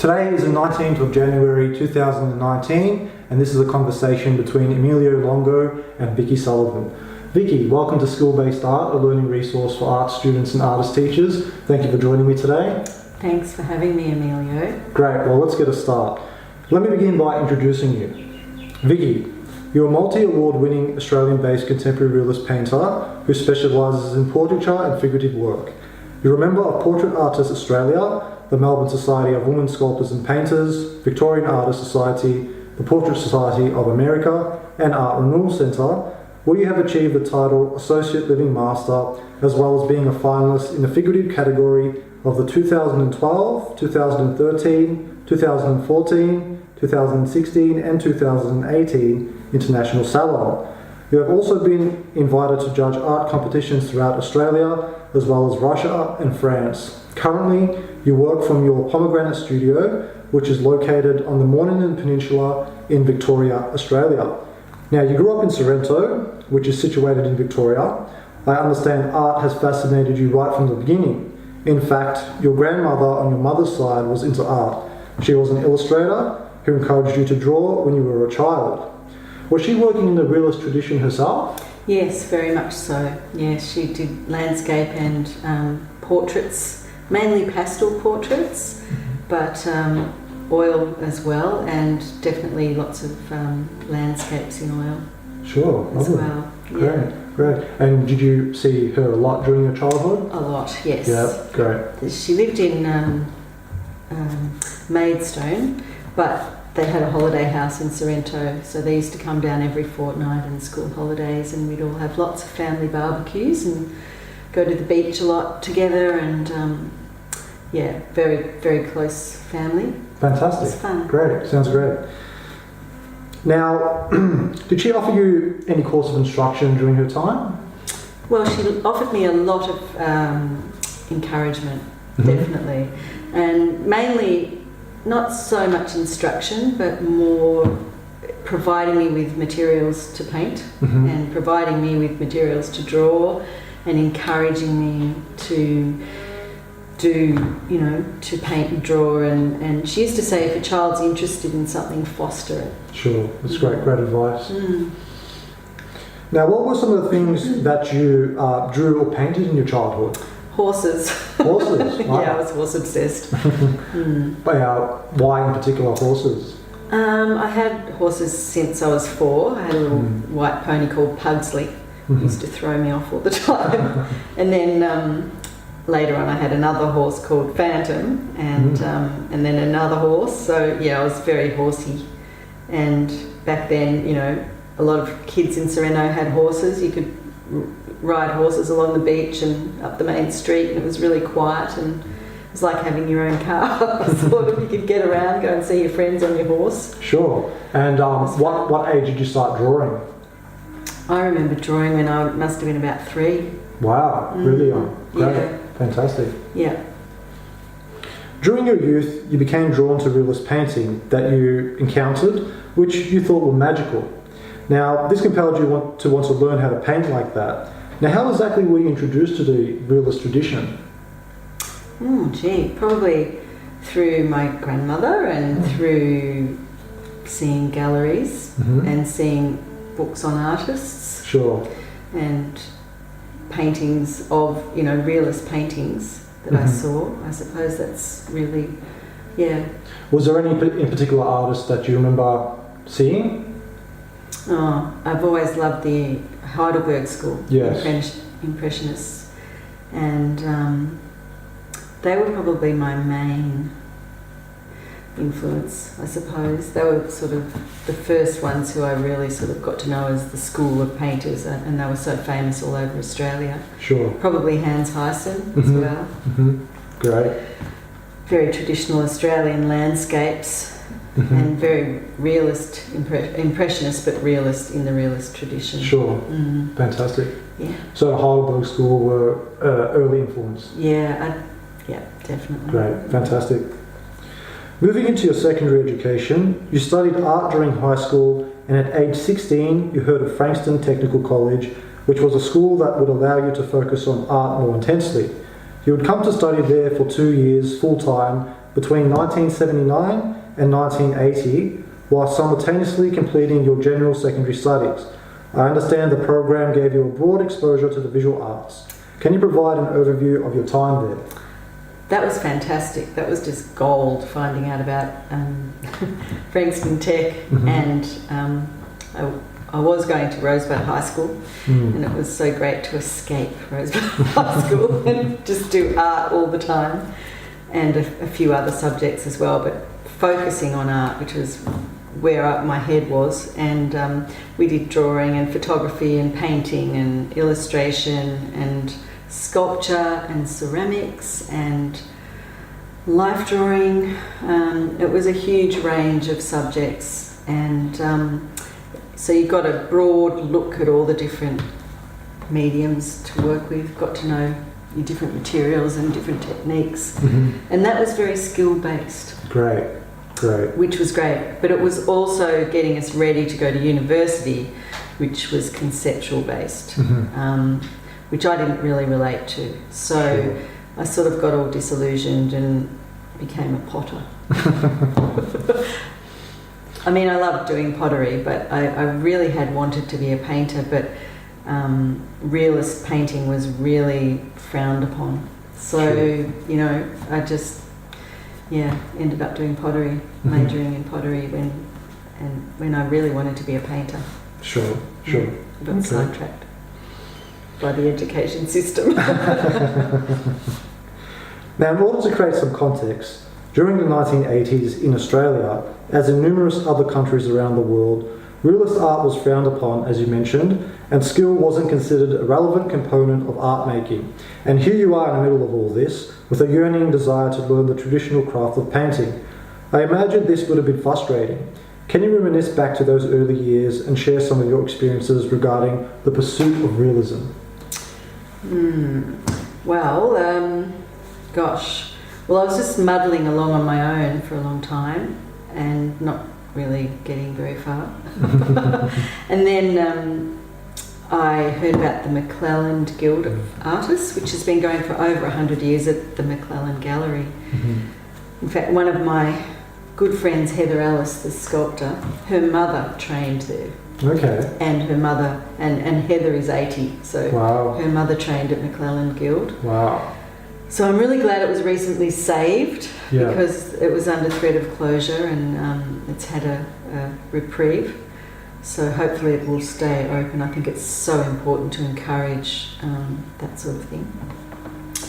Today is the 19th of January 2019, and this is a conversation between Emilio Longo and Vicki Sullivan. Vicki, welcome to Skill-Based Art, a learning resource for art students and artist teachers. Thank you for joining me today. Thanks for having me, Emilio. Great, well let's get a start. Let me begin by introducing you. Vicki, you're a multi-award winning Australian-based contemporary realist painter who specialises in portraiture and figurative work. You're a member of Portrait Artists Australia, the Melbourne Society of Women Sculptors and Painters, Victorian Artists Society, the Portrait Society of America, and Art Renewal Centre, where you have achieved the title Associate Living Master, as well as being a finalist in the figurative category of the 2012, 2013, 2014, 2016 and 2018 International Salon. You have also been invited to judge art competitions throughout Australia, as well as Russia and France. Currently, you work from your Pomegranate studio, which is located on the Mornington Peninsula in Victoria, Australia. Now, you grew up in Sorrento, which is situated in Victoria. I understand art has fascinated you right from the beginning. In fact, your grandmother on your mother's side was into art. She was an illustrator who encouraged you to draw when you were a child. Was she working in the realist tradition herself? Yes, very much so. Yes, she did landscape and portraits, mainly pastel portraits, but oil as well, and definitely lots of landscapes in oil. Sure, as lovely. well. Great. And did you see her a lot during your childhood? A lot, yes. Yeah, great. She lived in Maidstone, but they had a holiday house in Sorrento, so they used to come down every fortnight and school holidays, and we'd all have lots of family barbecues and go to the beach a lot together, and very, very close family. Fantastic. It was fun. Great, sounds great. Now, did she offer you any course of instruction during her time? Well, she offered me a lot of encouragement, definitely, and mainly not so much instruction, but more providing me with materials to paint and providing me with materials to draw and encouraging me to to paint and draw, and she used to say if a child's interested in something, foster it. Sure, that's great advice. Now, what were some of the things that you drew or painted in your childhood? Horses. Horses? Wow. Yeah, I was horse obsessed. But, why in particular horses? I had horses since I was 4. I had a little white pony called Pugsley. He used to throw me off all the time. And then later on I had another horse called Phantom, and then another horse. So yeah, I was very horsey. And back then, a lot of kids in Sorrento had horses. You could ride horses along the beach and up the main street, and it was really quiet, and it was like having your own car. Sort of, you could get around, go and see your friends on your horse. Sure. And what age did you start drawing? I remember drawing when I must have been about 3. Wow, really young. Great. Yeah. Fantastic. Yeah. During your youth, you became drawn to realist painting that you encountered, which you thought were magical. Now, this compelled you to want to learn how to paint like that. Now, how exactly were you introduced to the realist tradition? Probably through my grandmother and through seeing galleries and seeing books on artists. Sure. And paintings of, realist paintings that I saw. I suppose that's really, Was there any in particular artist that you remember seeing? Oh, I've always loved the Heidelberg School, yes. Impressionists, and they were probably my main influence, I suppose. They were sort of the first ones who I really sort of got to know as the school of painters, and they were so famous all over Australia. Sure. Probably Hans Huyssen as well. Great. Very traditional Australian landscapes. And very realist, impressionist, but realist in the realist tradition. Sure. Fantastic. Yeah. So Heidelberg School were early influence. Yeah, definitely. Great, fantastic. Moving into your secondary education, you studied art during high school, and at age 16 you heard of Frankston Technical College, which was a school that would allow you to focus on art more intensely. You would come to study there for 2 years full-time between 1979 and 1980 while simultaneously completing your general secondary studies. I understand the program gave you a broad exposure to the visual arts. Can you provide an overview of your time there? That was fantastic. That was just gold, finding out about Frankston Tech, and I was going to Rosebud High School, and it was so great to escape Rosebud High School and just do art all the time, and a few other subjects as well, but focusing on art, which was where my head was. And we did drawing and photography and painting and illustration and sculpture and ceramics and life drawing. It was a huge range of subjects, and so you got a broad look at all the different mediums to work with, got to know your different materials and different techniques, and that was very skill based. Great. Which was great, but it was also getting us ready to go to university, which was conceptual based, which I didn't really relate to. So I sort of got all disillusioned and became a potter. I mean, I loved doing pottery, but I really had wanted to be a painter, but realist painting was really frowned upon. So, you know, I just, ended up doing pottery, majoring in pottery when I really wanted to be a painter. Sure. I got sidetracked by the education system. Now, in order to create some context, during the 1980s in Australia, as in numerous other countries around the world, realist art was frowned upon, as you mentioned, and skill wasn't considered a relevant component of art making. And here you are in the middle of all this, with a yearning desire to learn the traditional craft of painting. I imagine this would have been frustrating. Can you reminisce back to those early years and share some of your experiences regarding the pursuit of realism? Well, I was just muddling along on my own for a long time and not really getting very far. And then I heard about the McClelland Guild of Artists, which has been going for over 100 years at the McClelland Gallery. In fact, one of my good friends, Heather Ellis, the sculptor, her mother trained there. Okay. And her mother, and Heather is 80, so her mother trained at McClelland Guild. Wow. So I'm really glad it was recently saved, because it was under threat of closure, and it's had a reprieve. So hopefully it will stay open. I think it's so important to encourage that sort of thing.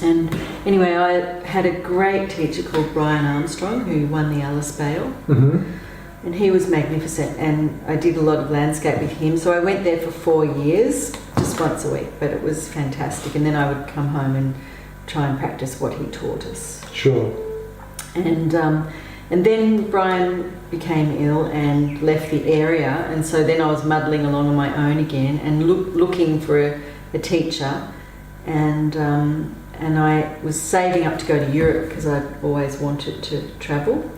And anyway, I had a great teacher called Brian Armstrong who won the Alice Bale. And he was magnificent, and I did a lot of landscape with him. So I went there for 4 years, just once a week, but it was fantastic. And then I would come home and try and practice what he taught us. Sure. And then Brian became ill and left the area, and so then I was muddling along on my own again and looking for a teacher, and I was saving up to go to Europe because I'd always wanted to travel,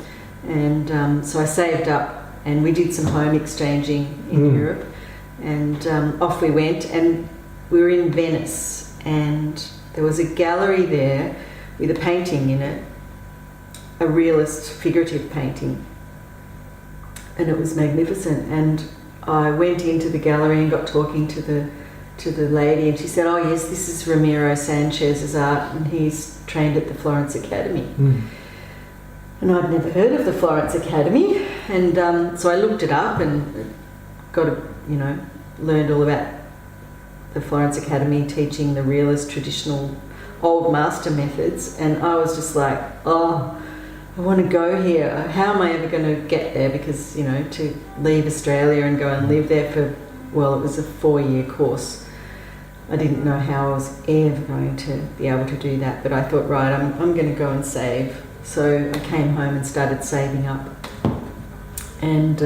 and so I saved up and we did some home exchanging in Europe, and off we went, and we were in Venice, and there was a gallery there with a painting in it, a realist figurative painting, and it was magnificent. And I went into the gallery and got talking to the lady, and she said, "Oh yes, this is Ramiro Sanchez's art, and he's trained at the Florence Academy." And I'd never heard of the Florence Academy, and so I looked it up and learned all about the Florence Academy teaching the realist traditional old master methods, and I was just like, oh, I want to go here. How am I ever going to get there? Because, to leave Australia and go and live there for, it was a 4-year course. I didn't know how I was ever going to be able to do that, but I thought, right, I'm going to go and save. So I came home and started saving up. And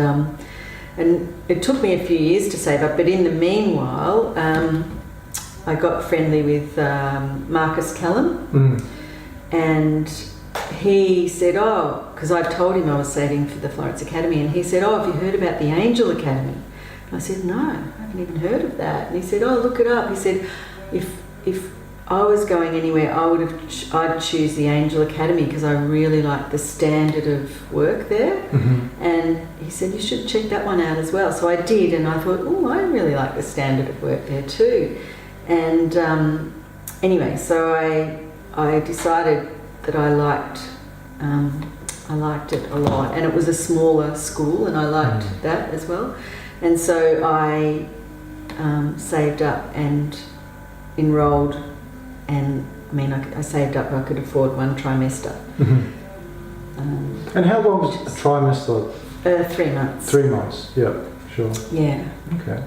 it took me a few years to save up, but in the meanwhile, I got friendly with Marcus Callum, and he said, because I'd told him I was saving for the Florence Academy, and he said, have you heard about the Angel Academy? And I said, no, I haven't even heard of that. And he said, look it up. He said, if I was going anywhere, I'd choose the Angel Academy because I really liked the standard of work there. And he said, you should check that one out as well. So I did, and I thought, oh, I really like the standard of work there too. And anyway, so I decided that I liked it a lot, and it was a smaller school, and I liked that as well. And so I saved up and enrolled, and I mean, I saved up, I could afford one trimester. And how long is a trimester? 3 months. 3 months, yeah, sure. Yeah. Okay.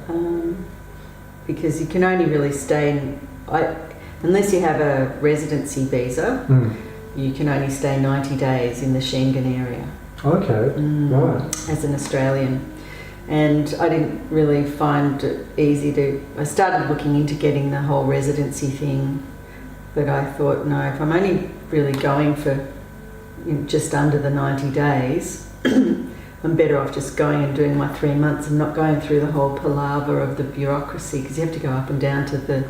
Because you can only really stay unless you have a residency visa, you can only stay 90 days in the Schengen area. Okay, right. As an Australian. And I didn't really find it easy I started looking into getting the whole residency thing, but I thought, no, if I'm only really going for just under the 90 days, I'm better off just going and doing my 3 months and not going through the whole palaver of the bureaucracy, because you have to go up and down to the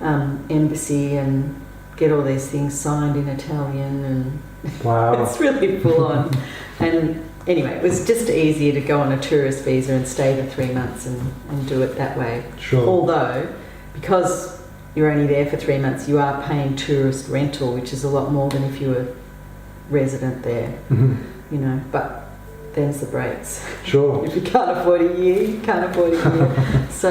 embassy and get all these things signed in Italian, and wow. It's really full on. And anyway, it was just easier to go on a tourist visa and stay the 3 months and do it that way. Sure. Although, because you're only there for 3 months, you are paying tourist rental, which is a lot more than if you were resident there, you know, but them's the breaks. Sure. If you can't afford a year, you can't afford a year. So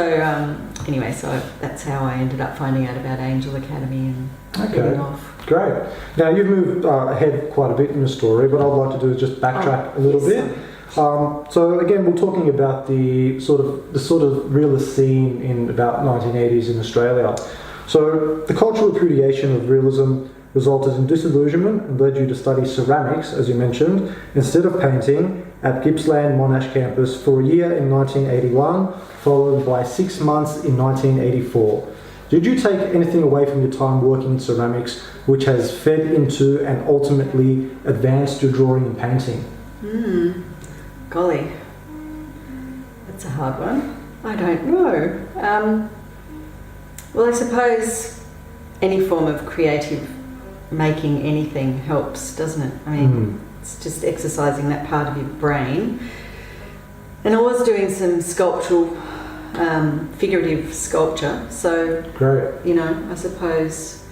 anyway, so that's how I ended up finding out about Angel Academy and getting off. Great. Now you've moved ahead quite a bit in the story, but I'd like to do is just backtrack a little bit. So again, we're talking about the sort of realist scene in about 1980s in Australia. So the cultural repudiation of realism resulted in disillusionment and led you to study ceramics, as you mentioned, instead of painting at Gippsland Monash campus for a year in 1981, followed by 6 months in 1984. Did you take anything away from your time working in ceramics which has fed into and ultimately advanced your drawing and painting? Golly, that's a hard one. I don't know. Well, I suppose any form of creative making anything helps, doesn't it? I mean, it's just exercising that part of your brain. And I was doing some sculptural, figurative sculpture, so great. You know, I suppose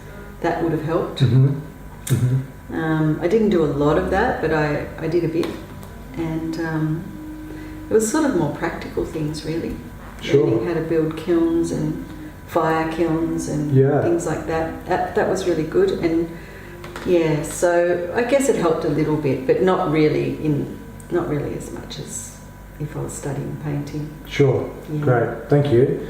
that would have helped. I didn't do a lot of that, but I did a bit, and it was sort of more practical things, really. Sure. Learning how to build kilns and fire kilns and things like that. That was really good, and yeah, so I guess it helped a little bit, but not really as much as if I was studying painting. Sure. Yeah. Great. Thank you.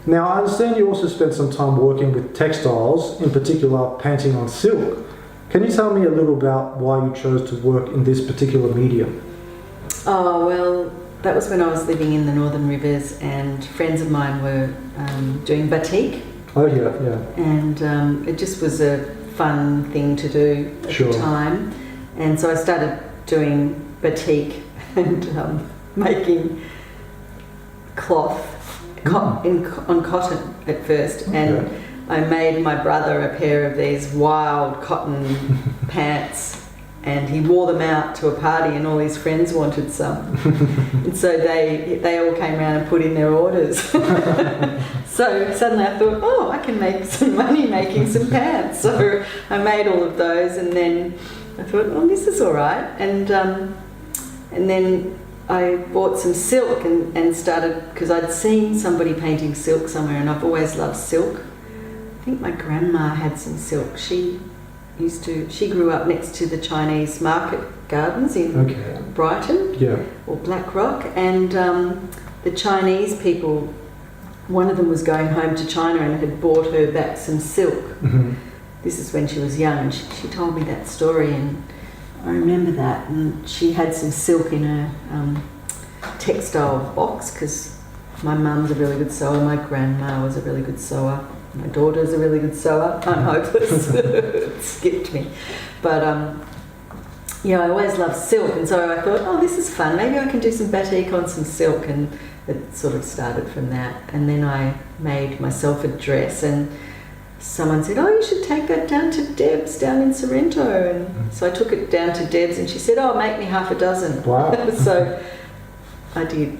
Now, I understand you also spent some time working with textiles, in particular painting on silk. Can you tell me a little about why you chose to work in this particular medium? Oh, well, that was when I was living in the Northern Rivers, and friends of mine were doing batik. Oh, yeah. And it just was a fun thing to do at the time. And so I started doing batik and making cloth on cotton at first. And I made my brother a pair of these wild cotton pants, and he wore them out to a party, and all his friends wanted some. And so they all came around and put in their orders. So suddenly I thought, oh, I can make some money making some pants. So I made all of those, and then I thought, oh, this is all right. And then I bought some silk and started, because I'd seen somebody painting silk somewhere, and I've always loved silk. I think my grandma had some silk. She grew up next to the Chinese market gardens in Brighton or Black Rock, and the Chinese people, one of them was going home to China and had bought her back some silk. This is when she was young, and she told me that story, and I remember that. And she had some silk in her textile box, because my mum's a really good sewer, my grandma was a really good sewer, my daughter's a really good sewer. I'm hopeless. It skipped me. But I always loved silk, and so I thought, oh, this is fun, maybe I can do some batik on some silk, and it sort of started from that. And then I made myself a dress, and someone said, "Oh, you should take that down to Deb's down in Sorrento." And so I took it down to Deb's, and she said, "Oh, make me half a dozen." Wow. So I did,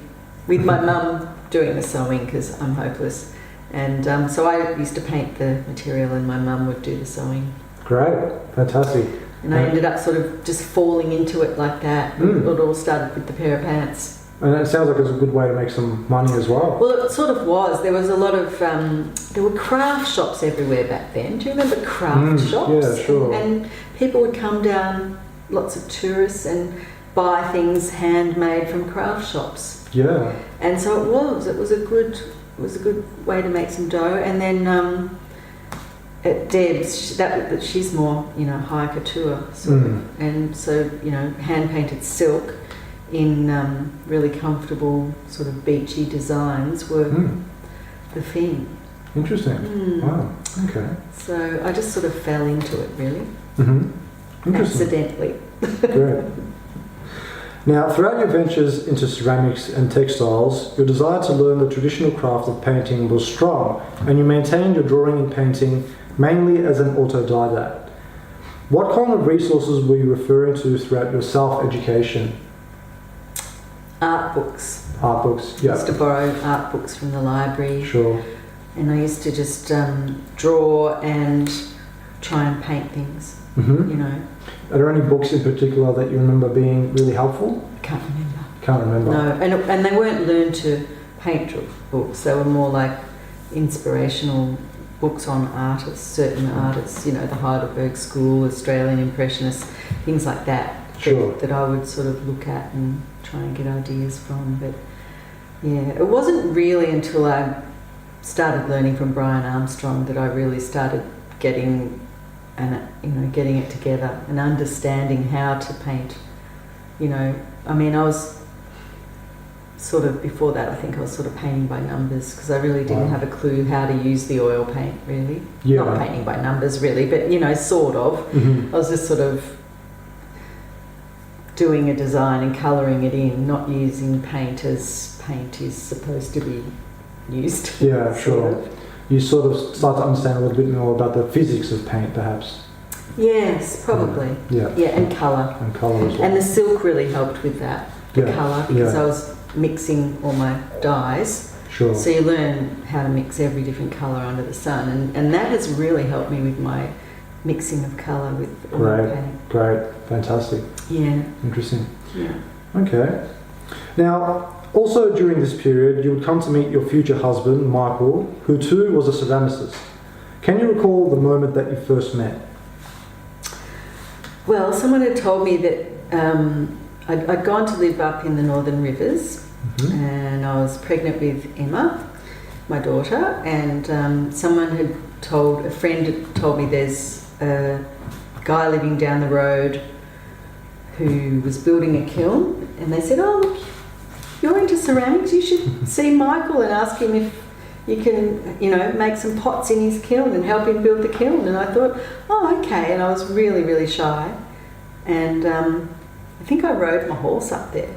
with my mum doing the sewing because I'm hopeless. And so I used to paint the material and my mum would do the sewing. Great, fantastic. And I ended up sort of just falling into it like that. It all started with the pair of pants. And it sounds like it's a good way to make some money as well. Well, it sort of was. There was a lot of, there were craft shops everywhere back then. Do you remember craft shops? Yeah, sure. And people would come down, lots of tourists, and buy things handmade from craft shops. Yeah. And so it was a good way to make some dough. And then at Deb's, she's more, you know, high couture sort of. And so, you know, hand painted silk in really comfortable sort of beachy designs were the thing. Interesting. Wow. Okay. So I just sort of fell into it really. Interesting. Accidentally. Great. Now, throughout your ventures into ceramics and textiles, your desire to learn the traditional craft of painting was strong, and you maintained your drawing and painting mainly as an autodidact. What kind of resources were you referring to throughout your self-education? Art books. Art books, yeah. I used to borrow art books from the library. Sure. And I used to just draw and try and paint things, you know. Are there any books in particular that you remember being really helpful? Can't remember. Can't remember. No, and they weren't learn to paint books. They were more like inspirational books on artists, certain artists, you know, the Heidelberg School, Australian Impressionists, things like that. Sure. That I would sort of look at and try and get ideas from. But yeah, it wasn't really until I started learning from Brian Armstrong that I really started getting it together and understanding how to paint. You know, I mean, I was sort of, before that, I think I was sort of painting by numbers because I really didn't have a clue how to use the oil paint, really. Yeah. Not painting by numbers, really, but, you know, sort of. I was just sort of doing a design and colouring it in, not using paint as paint is supposed to be used. Yeah, sure. Of. You sort of start to understand a little bit more about the physics of paint, perhaps. Yes, probably. Yeah. Yeah, and colour. And colour as well. And the silk really helped with that, the colour, because I was mixing all my dyes. Sure. So you learn how to mix every different colour under the sun, and that has really helped me with my mixing of colour with oil paint. Great, fantastic. Yeah. Interesting. Yeah. Okay. Now, also during this period, you would come to meet your future husband, Michael, who too was a ceramicist. Can you recall the moment that you first met? Well, someone had told me that I'd gone to live up in the Northern Rivers, and I was pregnant with Emma, my daughter, and a friend had told me there's a guy living down the road who was building a kiln, and they said, "Oh, look, you're into ceramics, you should see Michael and ask him if you can, you know, make some pots in his kiln and help him build the kiln." And I thought, oh, okay. And I was really, really shy. And I think I rode my horse up there.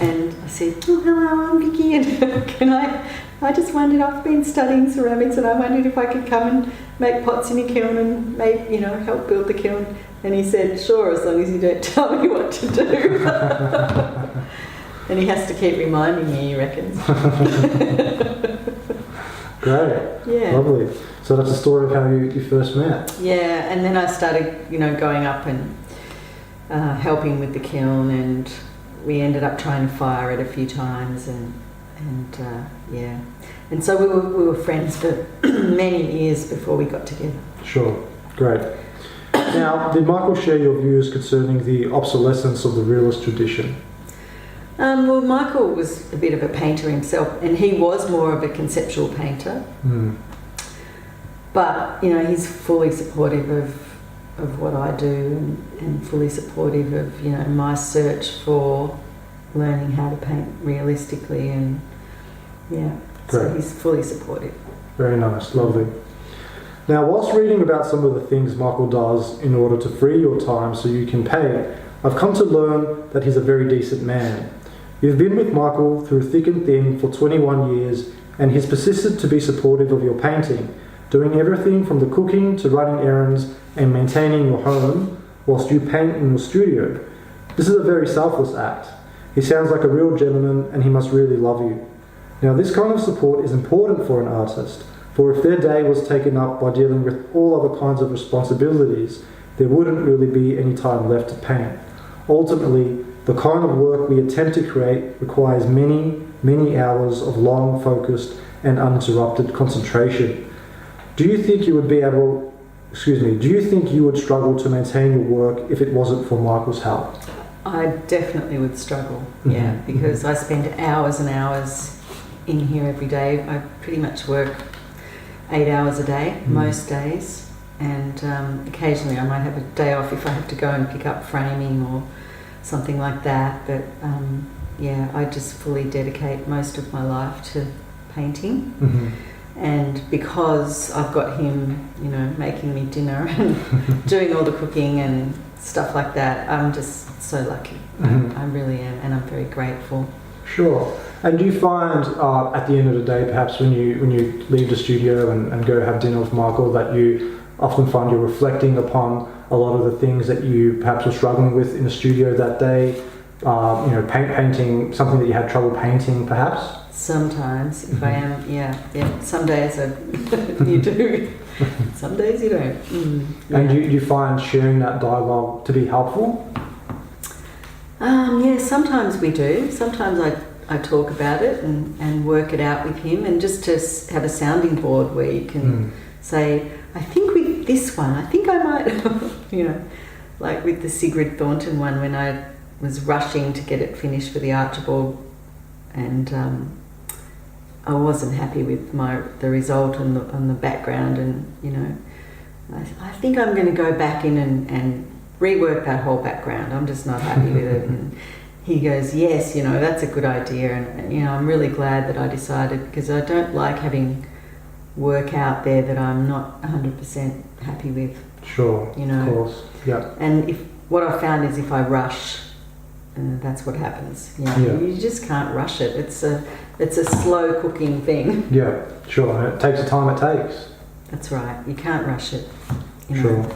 And I said, "Oh, hello, I'm Vicki. And I just wondered, I've been studying ceramics and I wondered if I could come and make pots in a kiln and make, you know, help build the kiln." And he said, "Sure, as long as you don't tell me what to do." And he has to keep reminding me, he reckons. Great. Yeah. Lovely. So that's the story of how you first met. Yeah, and then I started, you know, going up and helping with the kiln, and we ended up trying to fire it a few times, and yeah. And so we were friends for many years before we got together. Sure. Great. Now, did Michael share your views concerning the obsolescence of the realist tradition? Well, Michael was a bit of a painter himself, and he was more of a conceptual painter. But, you know, he's fully supportive of what I do, and fully supportive of, you know, my search for learning how to paint realistically, and yeah, so he's fully supportive. Very nice, lovely. Now, whilst reading about some of the things Michael does in order to free your time so you can paint, I've come to learn that he's a very decent man. You've been with Michael through thick and thin for 21 years, and he's persisted to be supportive of your painting, doing everything from the cooking to running errands and maintaining your home whilst you paint in your studio. This is a very selfless act. He sounds like a real gentleman and he must really love you. Now, this kind of support is important for an artist, for if their day was taken up by dealing with all other kinds of responsibilities, there wouldn't really be any time left to paint. Ultimately, the kind of work we attempt to create requires many, many hours of long, focused and uninterrupted concentration. Do you think you would struggle to maintain your work if it wasn't for Michael's help? I definitely would struggle, yeah, because I spend hours and hours in here every day. I pretty much work 8 hours a day, most days, and occasionally I might have a day off if I have to go and pick up framing or something like that, but yeah, I just fully dedicate most of my life to painting. And because I've got him, you know, making me dinner and doing all the cooking and stuff like that, I'm just so lucky. I really am, and I'm very grateful. Sure. And do you find at the end of the day, perhaps when you leave the studio and go have dinner with Michael, that you often find you're reflecting upon a lot of the things that you perhaps were struggling with in the studio that day? You know, painting something that you had trouble painting, perhaps? Sometimes, if I am, yeah. Some days you do, some days you don't. Yeah. And do you find sharing that dialogue to be helpful? Yeah, sometimes we do. Sometimes I talk about it and work it out with him, and just to have a sounding board where you can say, I think with this one, I think I might, you know, like with the Sigrid Thornton one, when I was rushing to get it finished for the Archibald, and I wasn't happy with the result on the background, and you know, I think I'm going to go back in and rework that whole background. I'm just not happy with it. And he goes, yes, you know, that's a good idea, and you know, I'm really glad that I decided, because I don't like having work out there that I'm not 100% happy with. Sure, you know, of course, yeah. And what I found is if I rush, that's what happens. You just can't rush it. It's a slow cooking thing. Yeah, sure. And it takes the time it takes. That's right. You can't rush it. You know. Sure.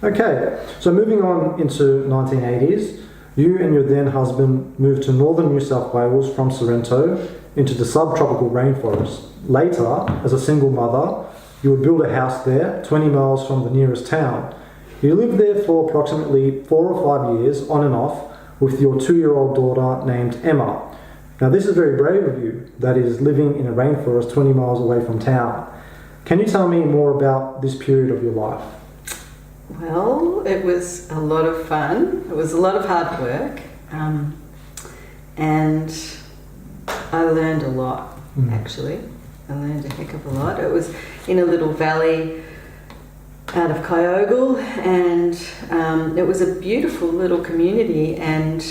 Okay, so moving on into 1980s, you and your then husband moved to northern New South Wales from Sorrento into the subtropical rainforest. Later, as a single mother, you would build a house there, 20 miles from the nearest town. You lived there for approximately 4 or 5 years, on and off, with your 2-year-old daughter named Emma. Now, this is very brave of you, that is, living in a rainforest 20 miles away from town. Can you tell me more about this period of your life? Well, it was a lot of fun. It was a lot of hard work, and I learned a lot, actually. I learned a heck of a lot. It was in a little valley out of Kyogle, and it was a beautiful little community, and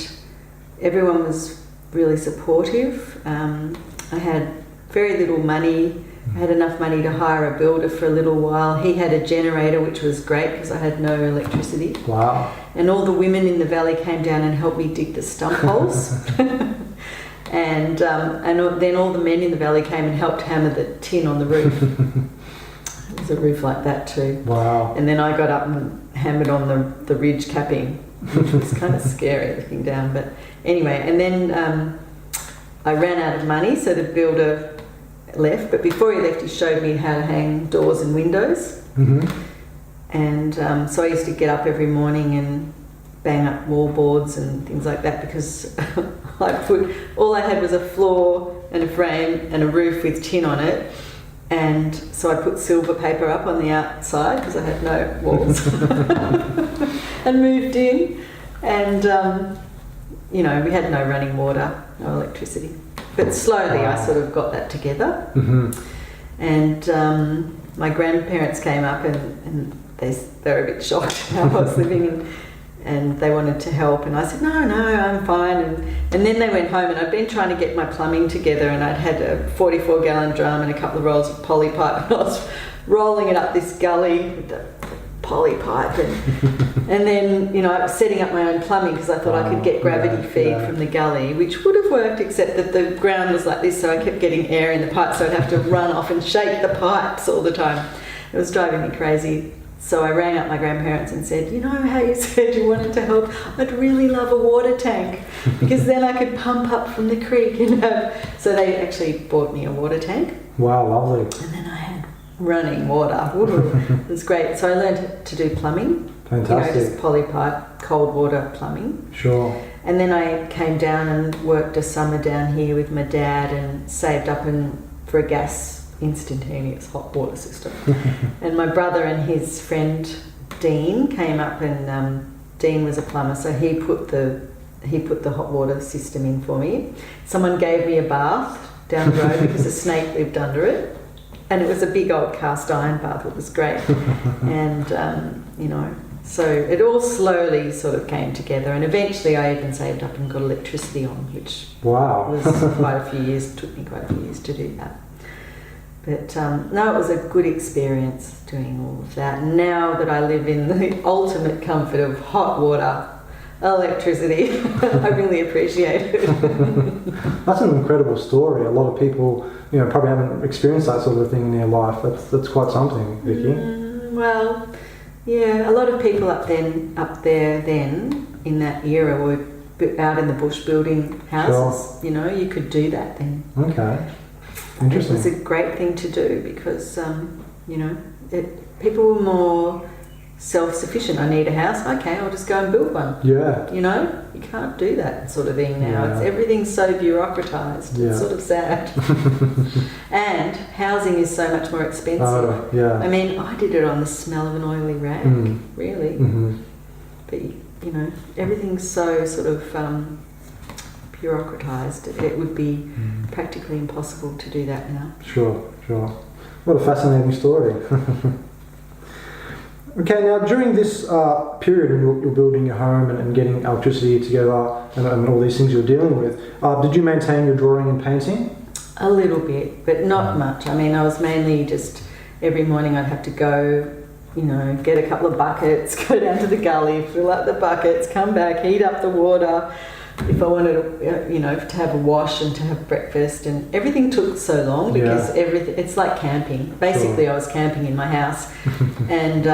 everyone was really supportive. I had very little money. I had enough money to hire a builder for a little while. He had a generator, which was great because I had no electricity. Wow. And all the women in the valley came down and helped me dig the stump holes. And then all the men in the valley came and helped hammer the tin on the roof. It was a roof like that too. Wow. And then I got up and hammered on the ridge capping, which was kind of scary looking down. But anyway, and then I ran out of money, so the builder left. But before he left, he showed me how to hang doors and windows. And so I used to get up every morning and bang up wall boards and things like that, because all I had was a floor and a frame and a roof with tin on it, and so I put silver paper up on the outside because I had no walls and moved in, and you know, we had no running water, no electricity, but slowly I sort of got that together. And my grandparents came up and they were a bit shocked how I was living, and they wanted to help, and I said, no, I'm fine. And then they went home, and I'd been trying to get my plumbing together, and I'd had a 44-gallon drum and a couple of rolls of poly pipe, and I was rolling it up this gully with the poly pipe, and And then, I was setting up my own plumbing because I thought I could get gravity feed from the gully, which would have worked, except that the ground was like this, so I kept getting air in the pipe, so I'd have to run off and shake the pipes all the time. It was driving me crazy. So I rang up my grandparents and said, you know how you said you wanted to help? I'd really love a water tank because then I could pump up from the creek, So they actually bought me a water tank. Wow, lovely. And then I had running water. It was great. So I learned to do plumbing. Fantastic. Just polypipe, cold water plumbing. Sure. And then I came down and worked a summer down here with my dad and saved up for a gas instantaneous hot water system. And my brother and his friend Dean came up, and Dean was a plumber, so he put the hot water system in for me. Someone gave me a bath down the road because a snake lived under it, and it was a big old cast iron bath. It was great. And so it all slowly sort of came together, and eventually I even saved up and got electricity on, which was quite a few years. Took me quite a few years to do that. But no, it was a good experience doing all of that. Now that I live in the ultimate comfort of hot water, electricity, I really appreciate it. That's an incredible story. A lot of people, probably haven't experienced that sort of thing in their life. That's quite something, Vicki. Well, yeah, a lot of people up there then in that era were out in the bush building houses. Sure. You could do that then. Okay. Interesting. It was a great thing to do because, people were more self-sufficient. I need a house, okay, I'll just go and build one. Yeah. You can't do that sort of thing now. Everything's so bureaucratized. Yeah. It's sort of sad. And housing is so much more expensive. Oh, yeah. I mean, I did it on the smell of an oily rag, really. Mm-hmm. But, everything's so sort of bureaucratized. It would be practically impossible to do that now. Sure. What a fascinating story. Okay, now during this period when you're building your home and getting electricity together and all these things you're dealing with, did you maintain your drawing and painting? A little bit, but not much. I mean, I was mainly just every morning I'd have to go, get a couple of buckets, go down to the gully, fill up the buckets, come back, heat up the water. If I wanted to, to have a wash and to have breakfast, and everything took so long because it's like camping. Basically, Sure. I was camping in my house, and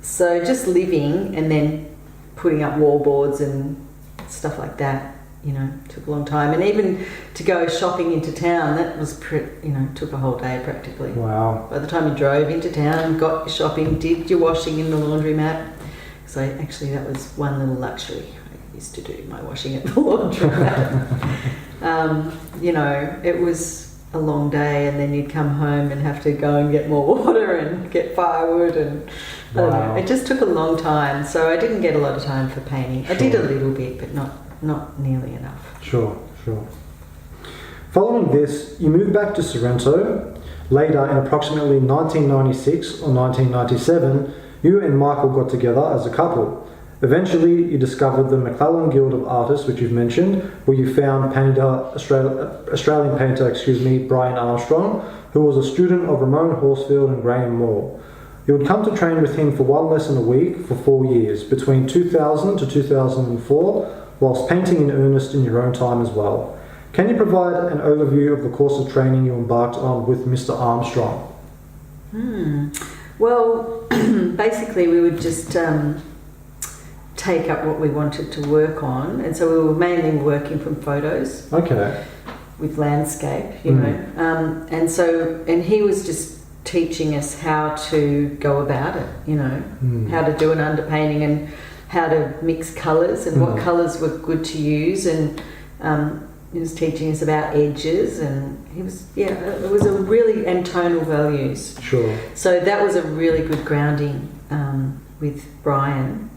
so just living and then putting up wallboards and stuff like that, took a long time. And even to go shopping into town, that was took a whole day practically. Wow. By the time you drove into town, got your shopping, did your washing in the laundromat. So actually, that was one little luxury. Used to do my washing at the laundromat. It was a long day, and then you'd come home and have to go and get more water and get firewood, and I don't know. It just took a long time, so I didn't get a lot of time for painting. Sure. I did a little bit, but not nearly enough. Sure. Following this, you moved back to Sorrento. Later, in approximately 1996 or 1997, you and Michael got together as a couple. Eventually, you discovered the McClellan Guild of Artists, which you've mentioned, where you found Australian painter, Brian Armstrong, who was a student of Ramon Horsfield and Graham Moore. You would come to train with him for one lesson a week for 4 years, between 2000 to 2004, whilst painting in earnest in your own time as well. Can you provide an overview of the course of training you embarked on with Mr. Armstrong? Well, basically we would just take up what we wanted to work on, and so we were mainly working from photos. Okay. With landscape, and he was just teaching us how to go about it, how to do an underpainting and how to mix colours and what colours were good to use, and he was teaching us about edges, and it was a really, and tonal values. Sure. So that was a really good grounding with Brian.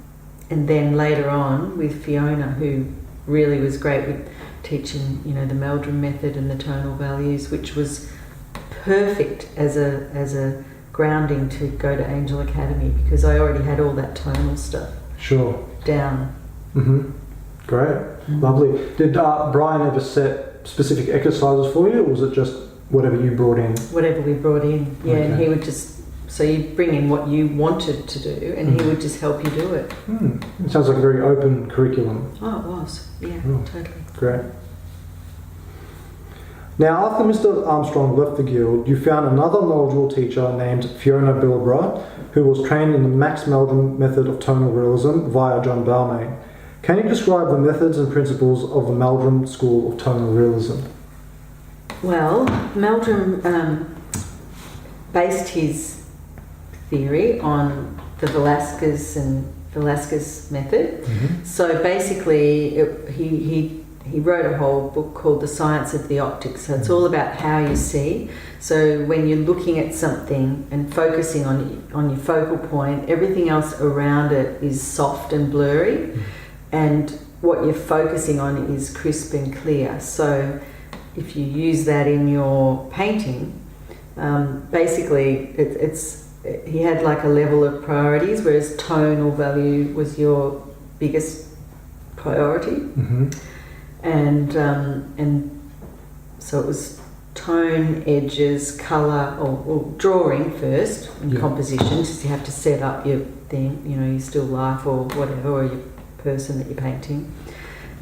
And then later on with Fiona, who really was great with teaching, the Meldrum method and the tonal values, which was perfect as a grounding to go to Angel Academy, because I already had all that tonal stuff down. Great. Lovely. Did Brian ever set specific exercises for you, or was it just whatever you brought in? Whatever we brought in, Okay. And he would just So you bring in what you wanted to do, and he would just help you do it. It sounds like a very open curriculum. Oh, it was. Yeah, totally. Great. Now, after Mr. Armstrong left the guild, you found another Meldrew teacher named Fiona Bilborough, who was trained in the Max Meldrum method of tonal realism via John Balmain. Can you describe the methods and principles of the Meldrum school of tonal realism? Well, Meldrum based his theory on the Velasquez method. So basically, he wrote a whole book called The Science of the Optics. So it's all about how you see. So when you're looking at something and focusing on your focal point, everything else around it is soft and blurry, and what you're focusing on is crisp and clear. So if you use that in your painting, basically he had like a level of priorities, whereas tonal value was your biggest priority. And so it was tone, edges, colour, or drawing first, and composition, because you have to set up your thing, your still life or whatever, or your person that you're painting.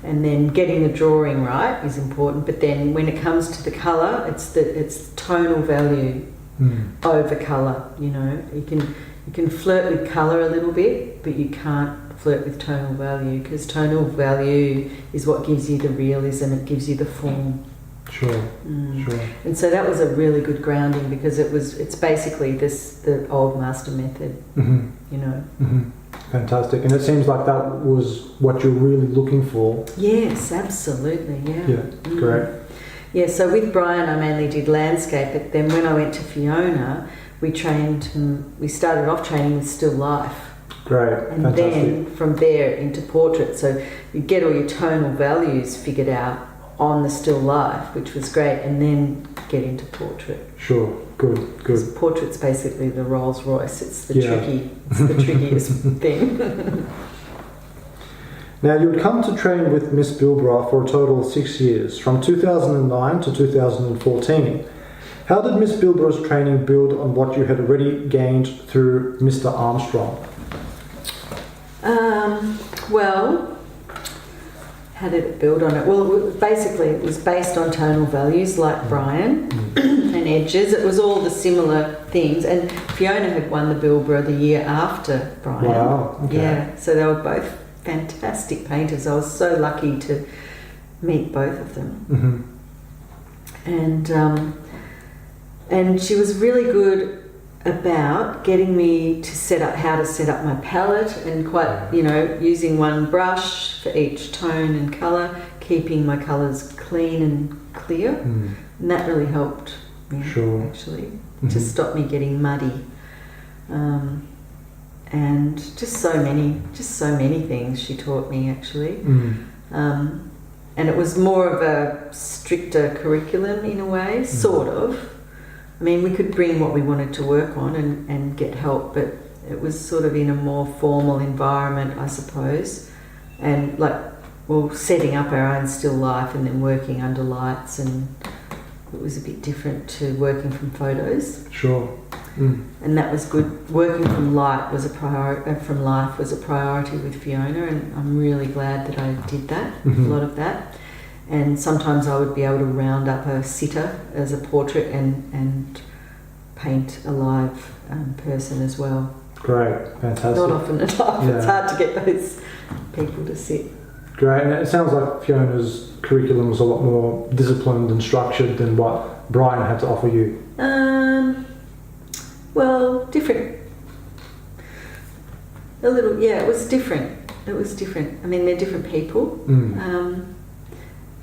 And then getting the drawing right is important, but then when it comes to the colour, it's tonal value over colour. You can flirt with colour a little bit, but you can't flirt with tonal value, because tonal value is what gives you the realism, it gives you the form. Sure. And so that was a really good grounding, because it's basically the old master method. Fantastic. And it seems like that was what you're really looking for. Yes, absolutely. Yeah. Great. Yeah, so with Brian I mainly did landscape, but then when I went to Fiona, we started off training with still life. Great. And Fantastic. then from there into portrait. So you get all your tonal values figured out on the still life, which was great, and then get into portrait. Sure. Good. Portrait's basically the Rolls Royce. It's the trickiest thing. Now, you would come to train with Miss Bilborough for a total of 6 years, from 2009 to 2014. How did Miss Bilborough's training build on what you had already gained through Mr. Armstrong? Well, how did it build on it? Well, basically it was based on tonal values like Brian and edges. It was all the similar things. And Fiona had won the Bilborough the year after Brian. Wow. Okay. Yeah, so they were both fantastic painters. I was so lucky to meet both of them. And she was really good about getting me to how to set up my palette, and using one brush for each tone and colour, keeping my colours clean and clear, and that really helped me actually to stop me getting muddy, and just so many things she taught me actually. And it was more of a stricter curriculum in a way, sort of. I mean, we could bring what we wanted to work on and get help, but it was sort of in a more formal environment, I suppose. And setting up our own still life and then working under lights, and it was a bit different to working from photos. Sure. And that was good. Working from life was a priority with Fiona, and I'm really glad that I did that, a lot of that. And sometimes I would be able to round up a sitter as a portrait and paint a live person as well. Great, fantastic. Not often enough. Yeah. It's hard to get those people to sit. Great, and it sounds like Fiona's curriculum was a lot more disciplined and structured than what Brian had to offer you. Well, different. A little, it was different. I mean, they're different people.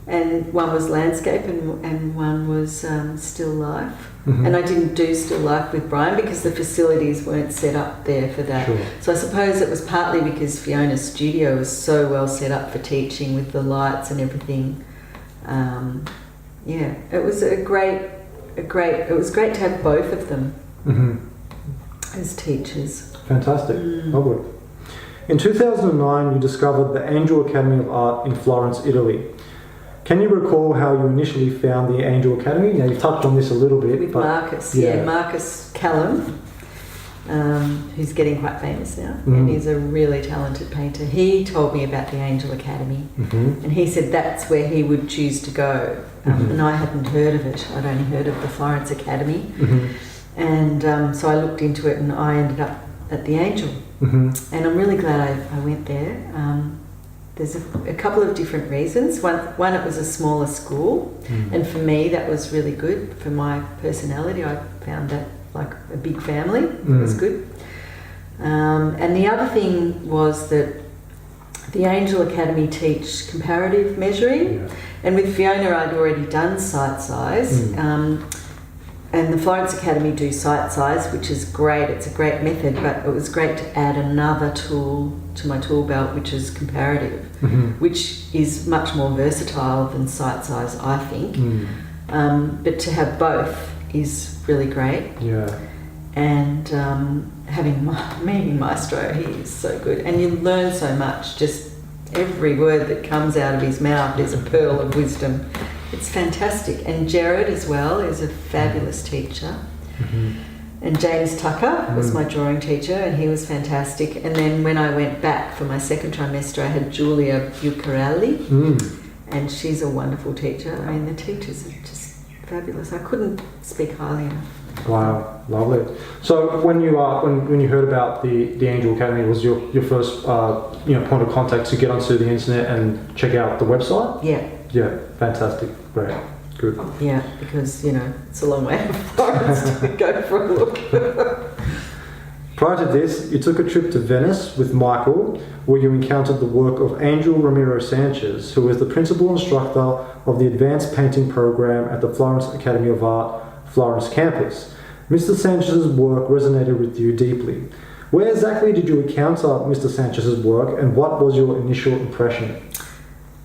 And one was landscape and one was still life. And I didn't do still life with Brian because the facilities weren't set up there for that. Sure. So I suppose it was partly because Fiona's studio was so well set up for teaching with the lights and everything. It was it was great to have both of them as teachers. Fantastic, lovely. In 2009, you discovered the Angel Academy of Art in Florence, Italy. Can you recall how you initially found the Angel Academy? Now, you've touched on this a little bit. With Marcus, Marcus Callum. who's getting quite famous now, and he's a really talented painter. He told me about the Angel Academy, and he said that's where he would choose to go. And I hadn't heard of it. I'd only heard of the Florence Academy. And so I looked into it, and I ended up at the Angel. And I'm really glad I went there. There's a couple of different reasons. One, it was a smaller school, and for me that was really good for my personality. I found that like a big family. It was good. And the other thing was that the Angel Academy teach comparative measuring, and with Fiona I'd already done sight size. And the Florence Academy do sight size, which is great. It's a great method, but it was great to add another tool to my tool belt, which is comparative, which is much more versatile than sight size, I think. But to have both is really great. And meeting Maestro, he is so good. And you learn so much. Just every word that comes out of his mouth is a pearl of wisdom. It's fantastic. And Jared as well is a fabulous teacher. And James Tucker was my drawing teacher, and he was fantastic. And then when I went back for my second trimester, I had Julia Bucarelli, and she's a wonderful teacher. I mean, the teachers are just fabulous. I couldn't speak highly enough. Wow, lovely. So when you heard about the Angel Academy, was your first point of contact to get onto the internet and check out the website? Yeah, fantastic, great, good. Yeah, because it's a long way from Florence to go for a look. Prior to this, you took a trip to Venice with Michael, where you encountered the work of Angel Ramiro Sanchez, who is the principal instructor of the Advanced Painting Program at the Florence Academy of Art, Florence campus. Mr. Sanchez's work resonated with you deeply. Where exactly did you encounter Mr. Sanchez's work, and what was your initial impression?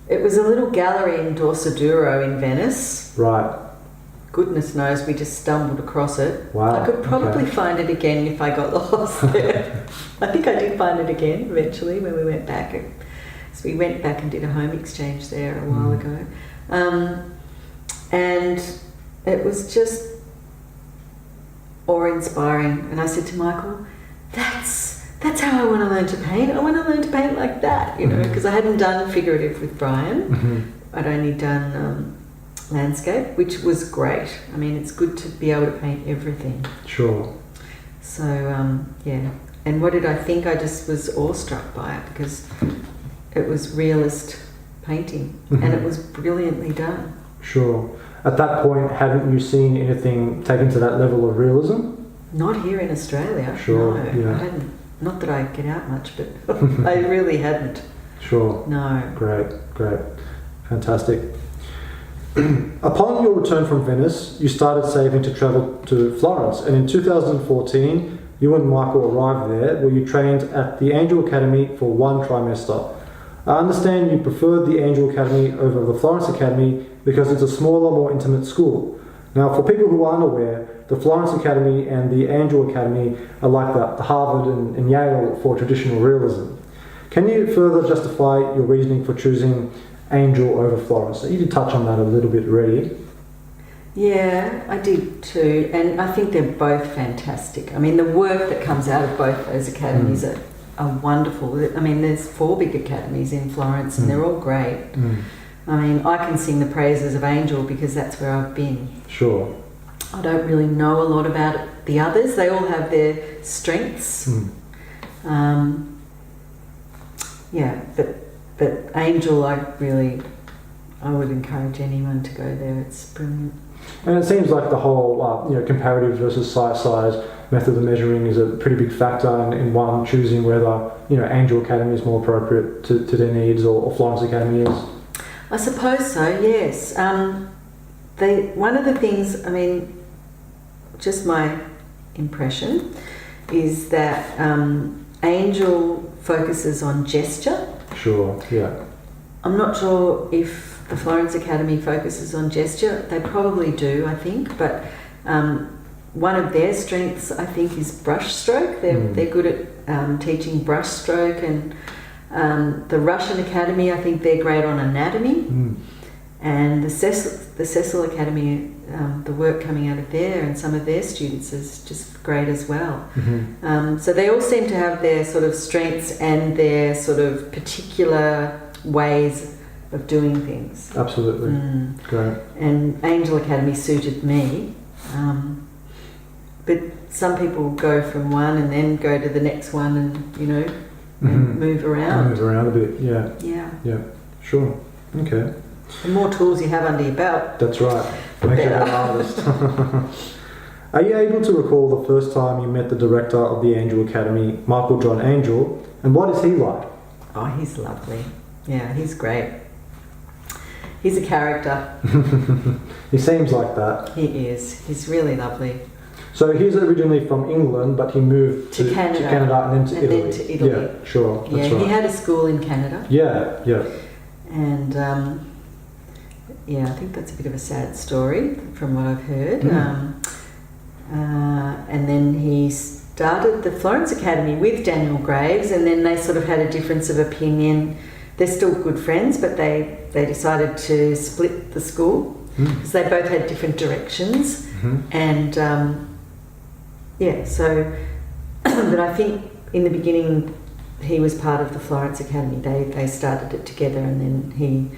It was a little gallery in Dorsoduro in Venice. Right. Goodness knows, we just stumbled across it. Wow. I could probably find it again if I got lost there. I think I did find it again eventually when we went back. So we went back and did a home exchange there a while ago. And it was just awe-inspiring. And I said to Michael, that's how I want to learn to paint. I want to learn to paint like that, because I hadn't done figurative with Brian. I'd only done landscape, which was great. I mean, it's good to be able to paint everything. Sure. So, yeah. And what did I think? I just was awestruck by it because it was realist painting and it was brilliantly done. Sure. At that point, hadn't you seen anything taken to that level of realism? Not here in Australia. Sure. No, Yeah. I hadn't. Not that I get out much, but I really hadn't. Sure. No. Great. Fantastic. Upon your return from Venice, you started saving to travel to Florence, and in 2014, you and Michael arrived there, where you trained at the Angel Academy for one trimester. I understand you preferred the Angel Academy over the Florence Academy because it's a smaller, more intimate school. Now, for people who aren't aware, the Florence Academy and the Angel Academy are like the Harvard and Yale for traditional realism. Can you further justify your reasoning for choosing Angel over Florence? You did touch on that a little bit already. Yeah, I did too, and I think they're both fantastic. I mean, the work that comes out of both those academies are wonderful. I mean, there's 4 big academies in Florence, and they're all great. I mean, I can sing the praises of Angel because that's where I've been. Sure. I don't really know a lot about the others. They all have their strengths. Yeah, but Angel, I would encourage anyone to go there. It's brilliant. And it seems like the whole comparative versus sight size method of measuring is a pretty big factor in one choosing whether Angel Academy is more appropriate to their needs or Florence Academy is. I suppose so. Yes. One of the things, I mean, just my impression is that Angel focuses on gesture. Sure. Yeah. I'm not sure if the Florence Academy focuses on gesture. They probably do, I think, but one of their strengths, I think, is brush stroke. They're good at teaching brush stroke, and the Russian Academy, I think they're great on anatomy. And the Cecil Academy, the work coming out of there and some of their students is just great as well. So they all seem to have their sort of strengths and their sort of particular ways of doing things. Absolutely. Great. And Angel Academy suited me. But some people go from one and then go to the next one and, you know, and move around. Move around a bit, yeah. Yeah. Yeah, sure. Okay. The more tools you have under your belt. That's right. Makes you an artist. Are you able to recall the first time you met the director of the Angel Academy, Michael John Angel, and what is he like? Oh, he's lovely. Yeah, he's great. He's a character. He seems like that. He is. He's really lovely. So he's originally from England, but he moved to Canada and then to Italy. Then to Italy. Yeah, sure. That's right. He had a school in Canada. Yeah, yeah. And yeah, I think that's a bit of a sad story from what I've heard. And then he started the Florence Academy with Daniel Graves, and then they sort of had a difference of opinion. They're still good friends, but they decided to split the school because they both had different directions. And yeah, so, but I think in the beginning he was part of the Florence Academy. They started it together, and then he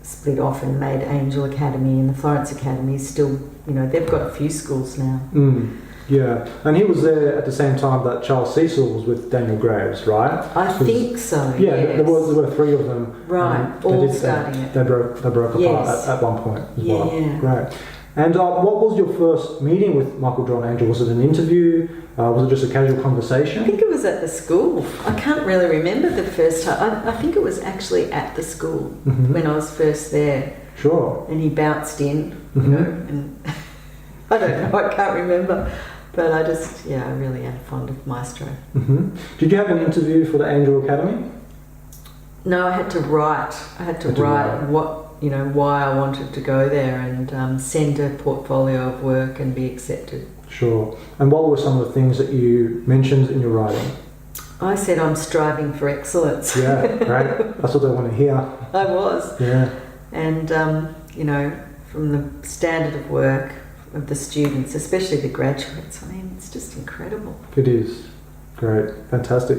split off and made Angel Academy, and the Florence Academy is still, you know, they've got a few schools now. Yeah, and he was there at the same time that Charles Cecil was with Daniel Graves, right? I think so. Yeah, yes. there were three of them. Right, all starting it. They broke apart Yes. at one point as well. Yeah. Great. And what was your first meeting with Michael John Angel? Was it an interview? Was it just a casual conversation? I think it was at the school. I can't really remember the first time. I think it was actually at the school when I was first there. Sure. And he bounced in, you know, and I don't know, I can't remember. But I just, yeah, I really am fond of Maestro. Did you have an interview for the Angel Academy? No, I had to write. What, you know, why I wanted to go there and send a portfolio of work and be accepted. Sure. And what were some of the things that you mentioned in your writing? I said I'm striving for excellence. Yeah, great. That's what they want to hear. I was. Yeah. And, you know, from the standard of work of the students, especially the graduates, I mean, it's just incredible. It is. Great. Fantastic.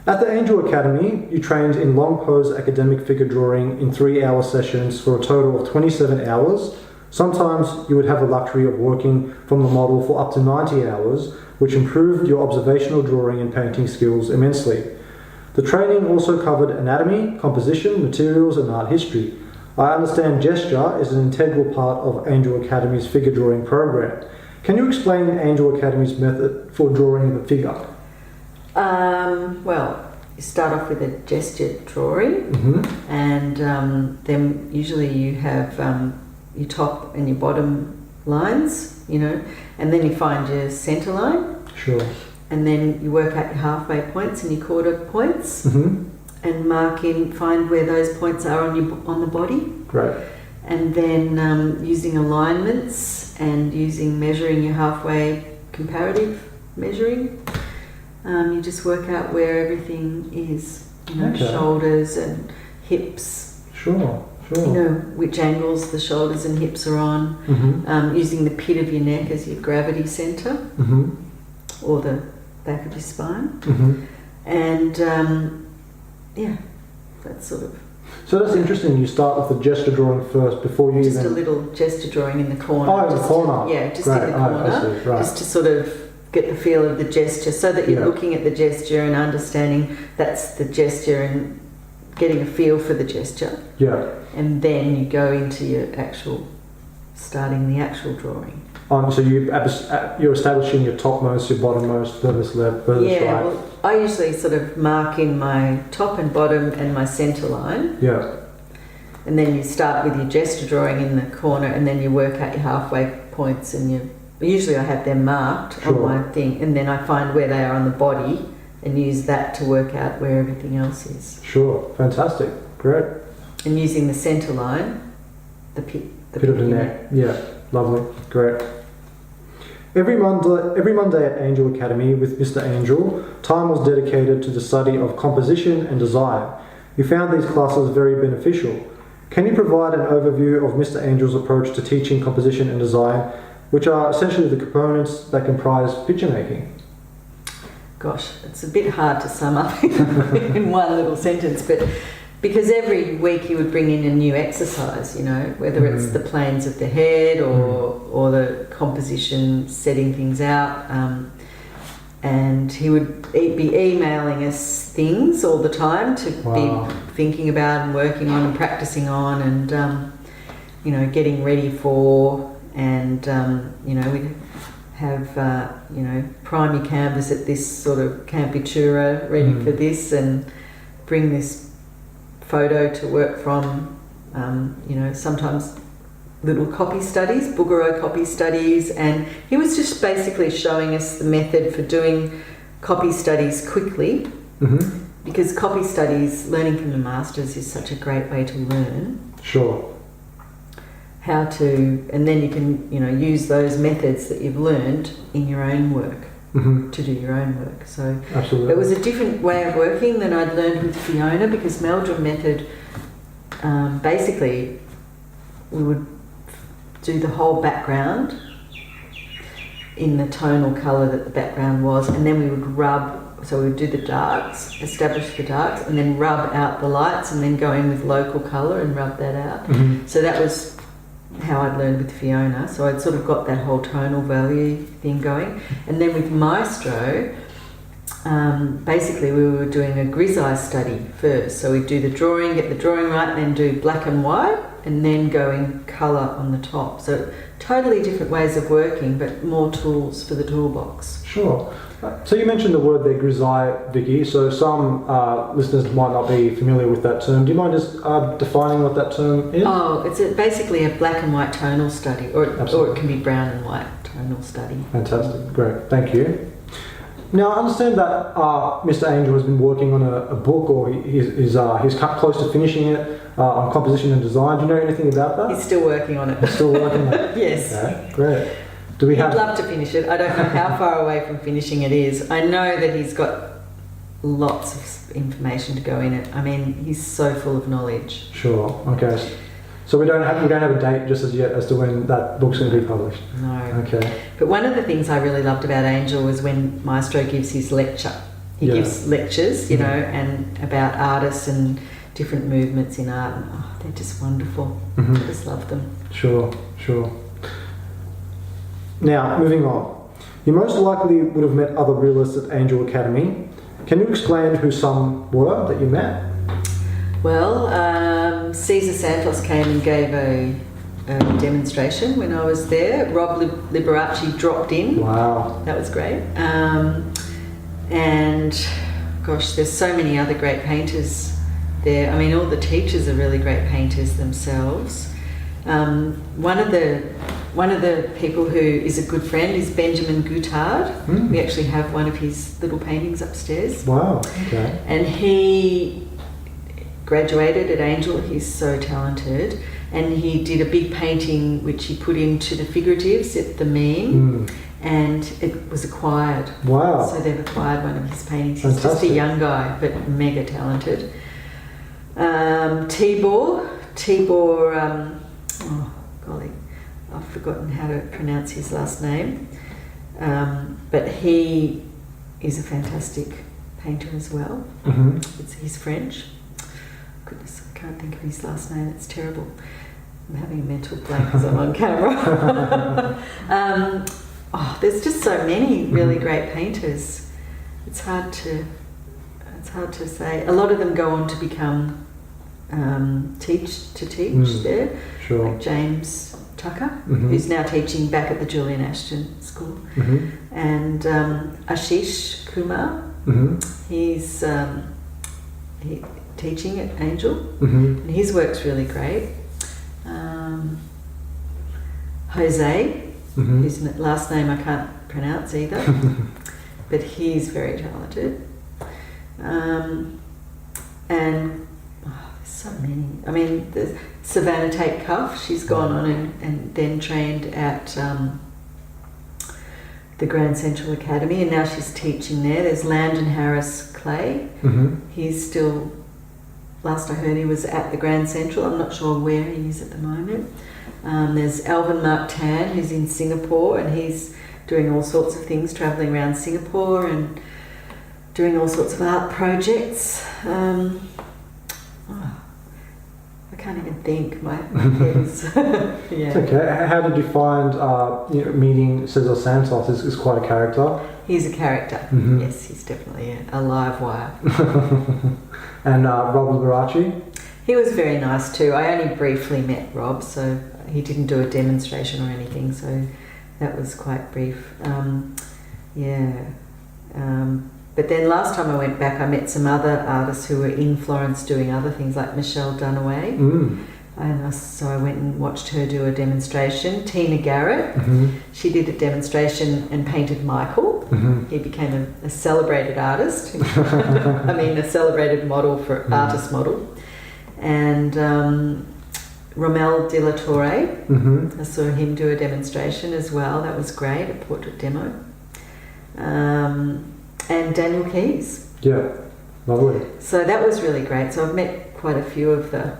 At the Angel Academy, you trained in long pose academic figure drawing in 3-hour sessions for a total of 27 hours. Sometimes you would have the luxury of working from the model for up to 90 hours, which improved your observational drawing and painting skills immensely. The training also covered anatomy, composition, materials, and art history. I understand gesture is an integral part of Angel Academy's figure drawing program. Can you explain Angel Academy's method for drawing the figure? Well, you start off with a gesture drawing, and then usually you have your top and your bottom lines, you know, and then you find your centre line. Sure. And then you work out your halfway points and your quarter points, and find where those points are on the body. Great. And then using alignments and measuring your halfway comparative measuring. You just work out where everything is, you know, shoulders and hips. Sure. You know, which angles the shoulders and hips are on. Using the pit of your neck as your gravity centre, or the back of your spine. And, yeah, that's sort of... So that's interesting. You start with the gesture drawing first before you just a little gesture drawing in the corner. Oh, in the corner. Just in the corner. Right. Just to sort of get the feel of the gesture, so that you're looking at the gesture and understanding that's the gesture and getting a feel for the gesture. Yeah. And then you go into your starting the actual drawing. So you're establishing your topmost, your bottommost, furthest left, furthest right. Well, I usually sort of mark in my top and bottom and my centre line. Yeah. And then you start with your gesture drawing in the corner, and then you work out your halfway points, and usually I have them marked on my thing, and then I find where they are on the body and use that to work out where everything else is. Sure. Fantastic. Great. And using the centre line, the pit of the neck. Yeah. Lovely. Great. Every Monday at Angel Academy with Mr. Angel, time was dedicated to the study of composition and design. You found these classes very beneficial. Can you provide an overview of Mr. Angel's approach to teaching composition and design, which are essentially the components that comprise picture making? Gosh, it's a bit hard to sum up in one little sentence, but because every week he would bring in a new exercise, you know, whether it's the planes of the head or the composition, setting things out. And he would be emailing us things all the time to be thinking about and working on and practicing on and, you know, getting ready for. And, you know, we'd have, you know, prime your canvas at this sort of Campitura, ready for this, and bring this photo to work from. You know, sometimes little copy studies, Boogerow copy studies, and he was just basically showing us the method for doing copy studies quickly, because copy studies, learning from the masters, is such a great way to learn. Sure. How to, and then you can, you know, use those methods that you've learned in your own work to do your own work. So absolutely, it was a different way of working than I'd learned with Fiona, because Meldrum method, basically, we would do the whole background in the tonal colour that the background was, and then we would rub, so we would do the darks, establish the darks, and then rub out the lights, and then go in with local colour and rub that out. So that was how I'd learned with Fiona, so I'd sort of got that whole tonal value thing going. And then with Maestro, basically we were doing a grisaille study first, so we'd do the drawing, get the drawing right, and then do black and white, and then go in colour on the top. So totally different ways of working, but more tools for the toolbox. Sure. So you mentioned the word there, grisaille, Vicki. So some listeners might not be familiar with that term. Do you mind just defining what that term is? Oh, it's basically a black and white tonal study, or it can be brown and white tonal study. Fantastic, great, thank you. Now I understand that Mr. Angel has been working on a book, or he's close to finishing it on composition and design. Do you know anything about that? He's still working on it. He's still working on it? Yes. Okay, great. Do we have... I'd love to finish it. I don't know how far away from finishing it is. I know that he's got lots of information to go in it. I mean, he's so full of knowledge. Sure, okay. So we don't have a date just as yet as to when that book's going to be published? No. Okay. But one of the things I really loved about Angel was when Maestro gives his lecture. He gives lectures, you know, and about artists and different movements in art. And, they're just wonderful. I just love them. Sure, sure. Now, moving on. You most likely would have met other realists at Angel Academy. Can you explain who some were that you met? Well, Cesar Santos came and gave a demonstration when I was there. Rob Liberace dropped in. Wow. That was great. And gosh, there's so many other great painters there. I mean, all the teachers are really great painters themselves. One of the people who is a good friend is Benjamin Goutard. We actually have one of his little paintings upstairs. Wow, okay. And he graduated at Angel. He's so talented. And he did a big painting which he put into the figuratives at the Meme, and it was acquired. Wow. So they've acquired one of his paintings. Fantastic. He's just a young guy, but mega talented. Tibor, oh golly, I've forgotten how to pronounce his last name. But he is a fantastic painter as well. He's French. Goodness, I can't think of his last name. It's terrible. I'm having a mental blank because I'm on camera. There's just so many really great painters. It's hard to say. A lot of them go on to become teach there. Sure. Like James Tucker, who's now teaching back at the Julian Ashton School, and Ashish Kumar. He's teaching at Angel, and his work's really great. Jose, whose last name I can't pronounce either, but he's very talented. And there's so many. I mean, there's Savannah Tate Cuff. She's gone on and then trained at the Grand Central Academy, and now she's teaching there. There's Landon Harris Clay. He's still last I heard, he was at the Grand Central. I'm not sure where he is at the moment. There's Alvin Mark Tan, who's in Singapore, and he's doing all sorts of things, travelling around Singapore and doing all sorts of art projects. I can't even think. My head is... yeah. It's okay. How did you find meeting Cesar Santos? Is quite a character. He's a character. Mm-hmm. Yes, he's definitely a live wire. And Rob Liberace? He was very nice too. I only briefly met Rob, so he didn't do a demonstration or anything, so that was quite brief. But then last time I went back, I met some other artists who were in Florence doing other things, like Michelle Dunaway. And so I went and watched her do a demonstration. Tina Garrett, she did a demonstration and painted Michael. He became a celebrated artist. I mean, a celebrated model for artist model. And Romel de la Torre, I saw him do a demonstration as well. That was great, a portrait demo. And Daniel Keyes. Yeah, lovely. So that was really great. So I've met quite a few of the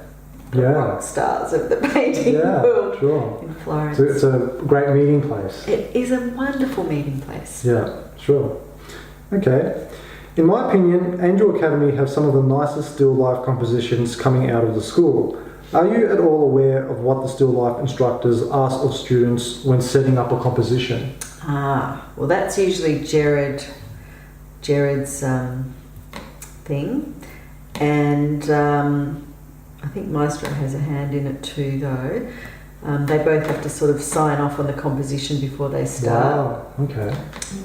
rock stars of the painting world in Florence. So it's a great meeting place. It is a wonderful meeting place. Yeah, sure. Okay. In my opinion, Angel Academy have some of the nicest still life compositions coming out of the school. Are you at all aware of what the still life instructors ask of students when setting up a composition? Well, that's usually Jared's thing, and I think Maestro has a hand in it too, though. They both have to sort of sign off on the composition before they start. Wow, okay.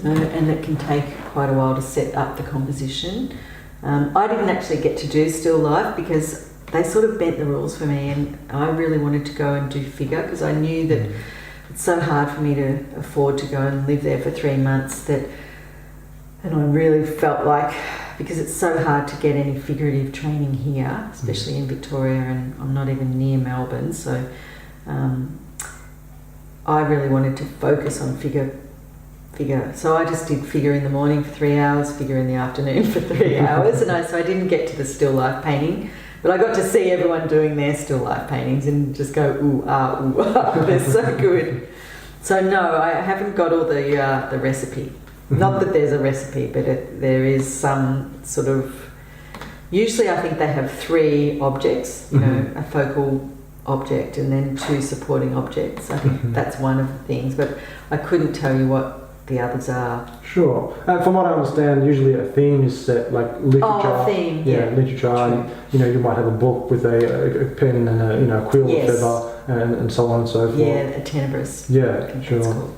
And it can take quite a while to set up the composition. I didn't actually get to do still life because they sort of bent the rules for me, and I really wanted to go and do figure because I knew that it's so hard for me to afford to go and live there for 3 months and I really felt like, because it's so hard to get any figurative training here, especially in Victoria, and I'm not even near Melbourne, so I really wanted to focus on figure. So I just did figure in the morning for 3 hours, figure in the afternoon for 3 hours, so I didn't get to the still life painting, but I got to see everyone doing their still life paintings and just go, ooh, ah, they're so good. So no, I haven't got all the recipe. Not that there's a recipe, but there is some sort of... Usually I think they have 3 objects, you know, a focal object and then 2 supporting objects. I think that's one of the things, but I couldn't tell you what the others are. Sure. And from what I understand, usually a theme is set, like literature. Oh, a theme, yeah. Literature. And, you might have a book with a pen and a quill or feather and so on and so forth. Yeah, a tenebris. Yeah, sure.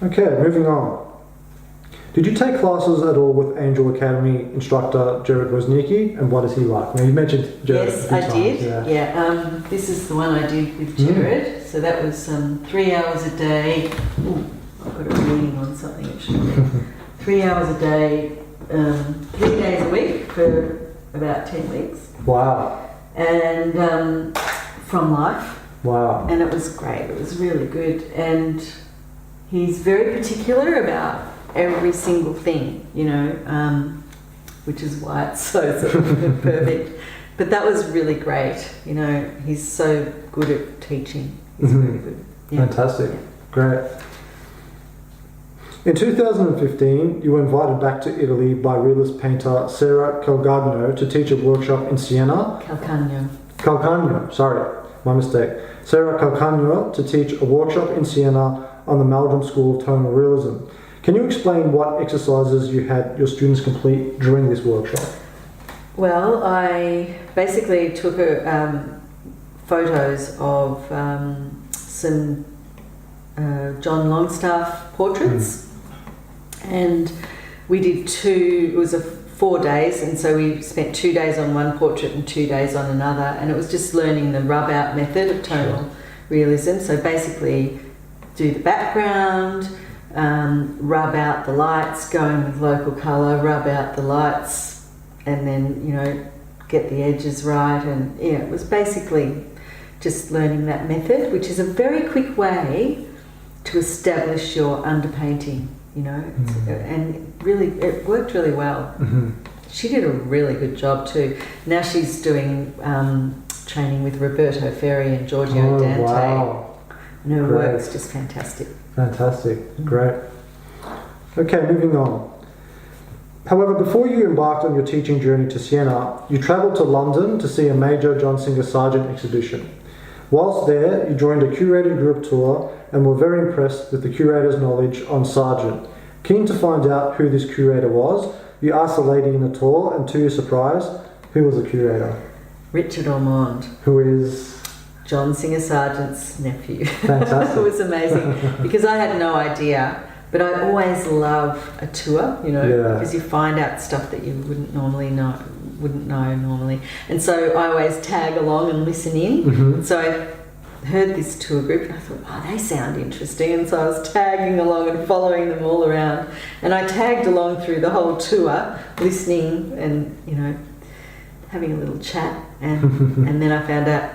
Okay, moving on. Did you take classes at all with Angel Academy instructor Jared Woznicki, and what is he like? Now, you mentioned Jared. Yes, I did. Yeah. This is the one I did with Jared. So that was 3 hours a day. Ooh, I've got a reading on something actually. 3 hours a day, 3 days a week for about 10 weeks. Wow. And from life. Wow. And it was great. It was really good. And he's very particular about every single thing, which is why it's so sort of perfect. But that was really great. He's so good at teaching. He's very good. Yeah. Fantastic. Great. In 2015, you were invited back to Italy by realist painter Sarah Calcagno to teach a workshop in Siena. Calcagno, sorry, my mistake. Sarah Calcagno to teach a workshop in Siena on the Meldrum School of Tonal Realism. Can you explain what exercises you had your students complete during this workshop? Well, I basically took photos of some John Longstaff portraits, and we did it was 4 days, and so we spent 2 days on one portrait and 2 days on another, and it was just learning the rub-out method of tonal realism. So basically do the background, rub out the lights, going with local colour, rub out the lights, and then, get the edges right. And it was basically just learning that method, which is a very quick way to establish your underpainting, and really, it worked really well. she did a really good job too. Now she's doing training with Roberto Ferri and Giorgio Dante. Wow. And her Great. work's just fantastic. Fantastic. Great. Okay, moving on. However, before you embarked on your teaching journey to Siena, you travelled to London to see a major John Singer Sargent exhibition. Whilst there, you joined a curated group tour and were very impressed with the curator's knowledge on Sargent. Keen to find out who this curator was, you asked the lady in the tour, and to your surprise, who was the curator? Richard Ormond, Who is... John Singer Sargent's nephew. Fantastic. It was amazing because I had no idea, but I always love a tour, you know, Yeah. because you find out stuff that you wouldn't know normally. And so I always tag along and listen in. Mhm. And so I heard this tour group and I thought, oh, they sound interesting. And so I was tagging along and following them all around. And I tagged along through the whole tour, listening and, you know, having a little chat. And then I found out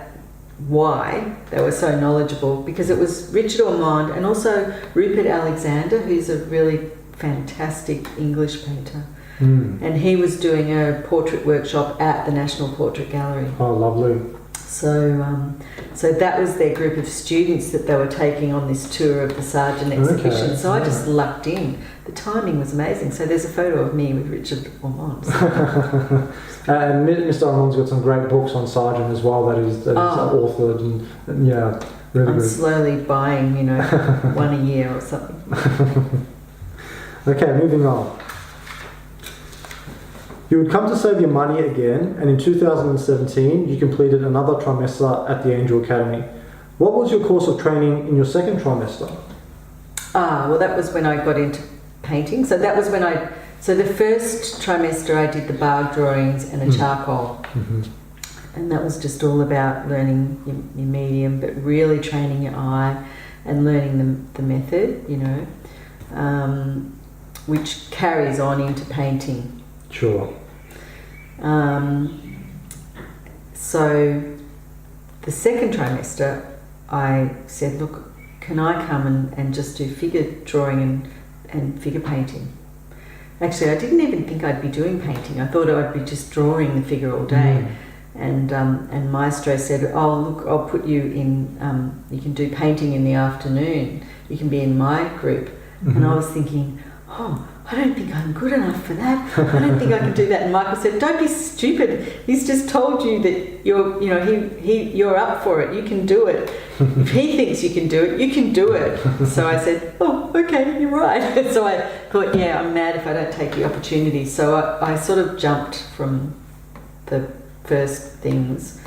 why they were so knowledgeable, because it was Richard Ormond and also Rupert Alexander, who's a really fantastic English painter. And he was doing a portrait workshop at the National Portrait Gallery. Oh, lovely. So that was their group of students that they were taking on this tour of the Sargent exhibition. Okay, So I just lucked in. The timing was amazing. So there's a photo of me with Richard Ormond. And Mr. Ormond's got some great books on Sargent as well that he's authored, and yeah, really I'm good. slowly buying, you know, one a year or something. Okay, moving on. You had come to save your money again, and in 2017 you completed another trimester at the Angel Academy. What was your course of training in your second trimester? Well, that was when I got into painting. So that was when so the first trimester I did the bark drawings and a charcoal. And that was just all about learning your medium, but really training your eye and learning the method, you know, which carries on into painting. Sure. So the second trimester, I said, look, can I come and just do figure drawing and figure painting? Actually, I didn't even think I'd be doing painting. I thought I'd be just drawing the figure all day. And Maestro said, oh, look, I'll put you in, you can do painting in the afternoon. You can be in my group. And I was thinking, oh, I don't think I'm good enough for that. I don't think I can do that. And Michael said, don't be stupid. He's just told you that you're up for it. You can do it. If he thinks you can do it, you can do it. So I said, oh, okay, you're right. So I thought, yeah, I'm mad if I don't take the opportunity. So I sort of jumped from the first things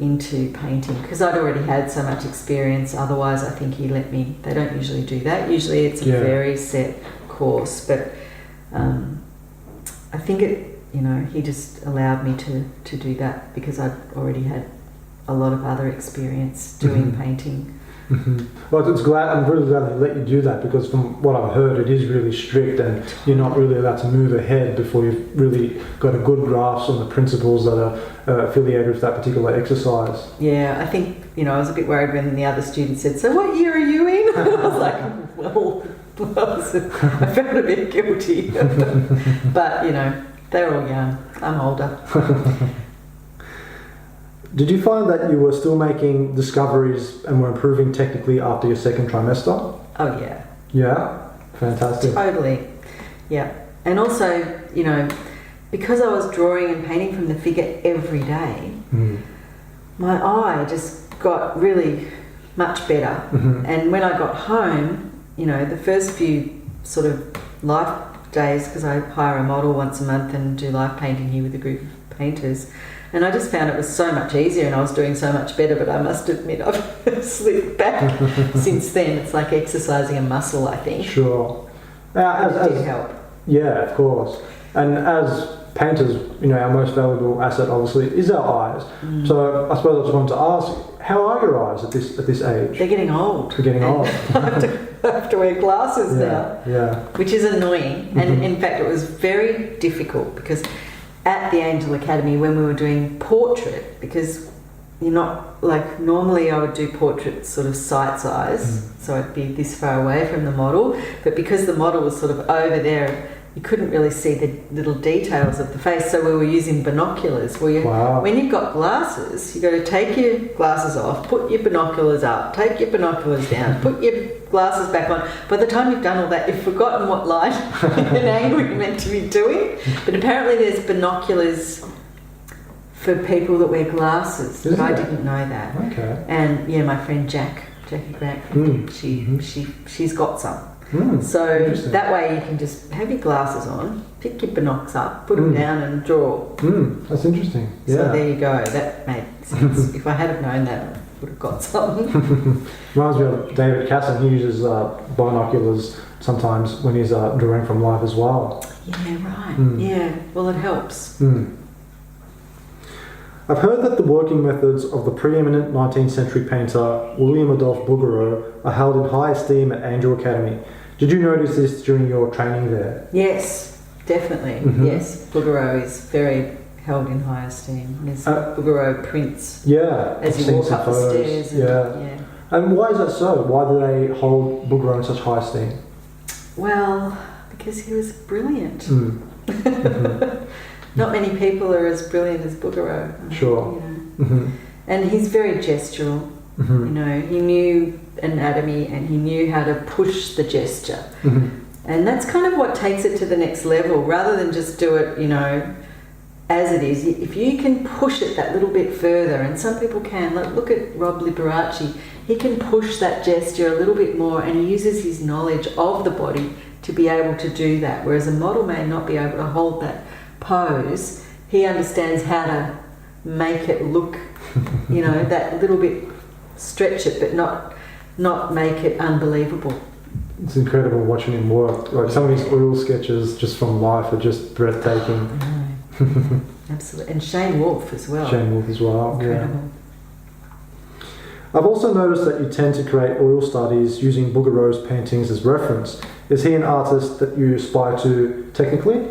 into painting because I'd already had so much experience. Otherwise, I think he let me. They don't usually do that. Usually, it's a very set course. But I think he just allowed me to do that because I'd already had a lot of other experience doing painting. Well, I'm really glad they let you do that because from what I've heard, it is really strict and you're not really allowed to move ahead before you've really got a good grasp on the principles that are affiliated with that particular exercise. Yeah, I think, I was a bit worried when the other student said, so what year are you in? I was like, well, I felt a bit guilty. But, they're all young. I'm older. Did you find that you were still making discoveries and were improving technically after your second trimester? Oh, yeah. Yeah? Fantastic. Totally. Yeah. And also, because I was drawing and painting from the figure every day, my eye just got really much better. And when I got home, the first few sort of life days, because I hire a model once a month and do life painting here with a group of painters, and I just found it was so much easier and I was doing so much better, but I must admit I've slipped back since then. It's like exercising a muscle, I think. Sure. It did help. Yeah, of course. And as painters, our most valuable asset obviously is our eyes. So I suppose I just wanted to ask, how are your eyes at this age? They're getting old. They're getting old. I have to wear glasses now. Yeah. Which is annoying. And in fact, it was very difficult because at the Angel Academy, when we were doing portrait, because you're not like normally I would do portraits sort of sight size, so I'd be this far away from the model, but because the model was sort of over there you couldn't really see the little details of the face, so we were using binoculars. When you've got glasses, you've got to take your glasses off, put your binoculars up, take your binoculars down, put your glasses back on. By the time you've done all that, you've forgotten what light and angle you're meant to be doing. But apparently there's binoculars for people that wear glasses. But I didn't know that. Okay. And yeah, my friend Jackie Grant, she's got some. So that way you can just have your glasses on, pick your binocs up, put them down and draw. That's interesting. Yeah. So there you go. That made sense. If I had have known that, I would have got some. Reminds me of David Casson. He uses binoculars sometimes when he's drawing from life as well. Yeah, right. Yeah, well it helps. I've heard that the working methods of the preeminent 19th century painter William Adolphe Bouguereau are held in high esteem at Angel Academy. Did you notice this during your training there? Yes, definitely. Yes, Bouguereau is very held in high esteem. There's Bouguereau prints as you walk up the stairs. And why is that so? Why do they hold Bouguereau in such high esteem? Well, because he was brilliant. Not many people are as brilliant as Bouguereau. Sure. You know. And he's very gestural. You know, he knew anatomy and he knew how to push the gesture. And that's kind of what takes it to the next level, rather than just do it, you know, as it is. If you can push it that little bit further, and some people can, like look at Rob Liberace, he can push that gesture a little bit more and he uses his knowledge of the body to be able to do that, whereas a model may not be able to hold that pose. He understands how to make it look, you know, that little bit, stretch it, but not make it unbelievable. It's incredible watching him work. Like some of his oil sketches just from life are just breathtaking. Absolutely. And Shane Wolfe as well. Incredible. Yeah. I've also noticed that you tend to create oil studies using Bouguereau's paintings as reference. Is he an artist that you aspire to technically?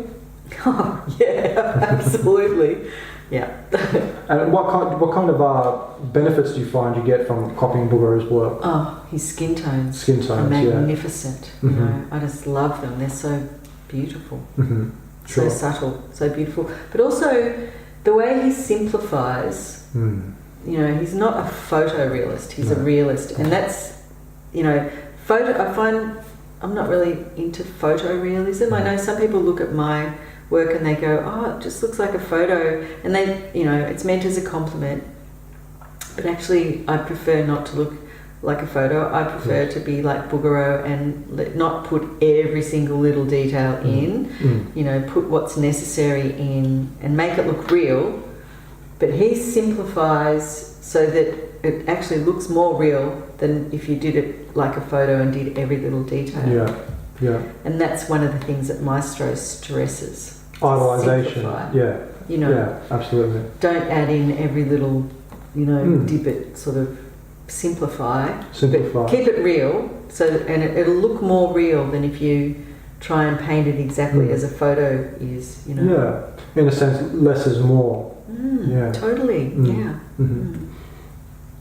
Oh, yeah, absolutely. Yeah. And what kind of benefits do you find you get from copying Bouguereau's work? Oh, his skin tones. Are magnificent. You know, I just love them. They're so beautiful. So subtle, so beautiful. But also the way he simplifies. You know, he's not a photorealist. He's a realist, and that's, you know, I find I'm not really into photorealism. I know some people look at my work and they go, oh, it just looks like a photo, and they, you know, it's meant as a compliment, but actually I prefer not to look like a photo. I prefer to be like Bouguereau and not put every single little detail in, you know, put what's necessary in and make it look real, but he simplifies so that it actually looks more real than if you did it like a photo and did every little detail. And that's one of the things that Maestro stresses. Idolization. You know, absolutely. Don't add in every little, you know, dip it, sort of simplify. But keep it real, so that, and it'll look more real than if you try and paint it exactly as a photo is, you know. In a sense, less is more. Totally.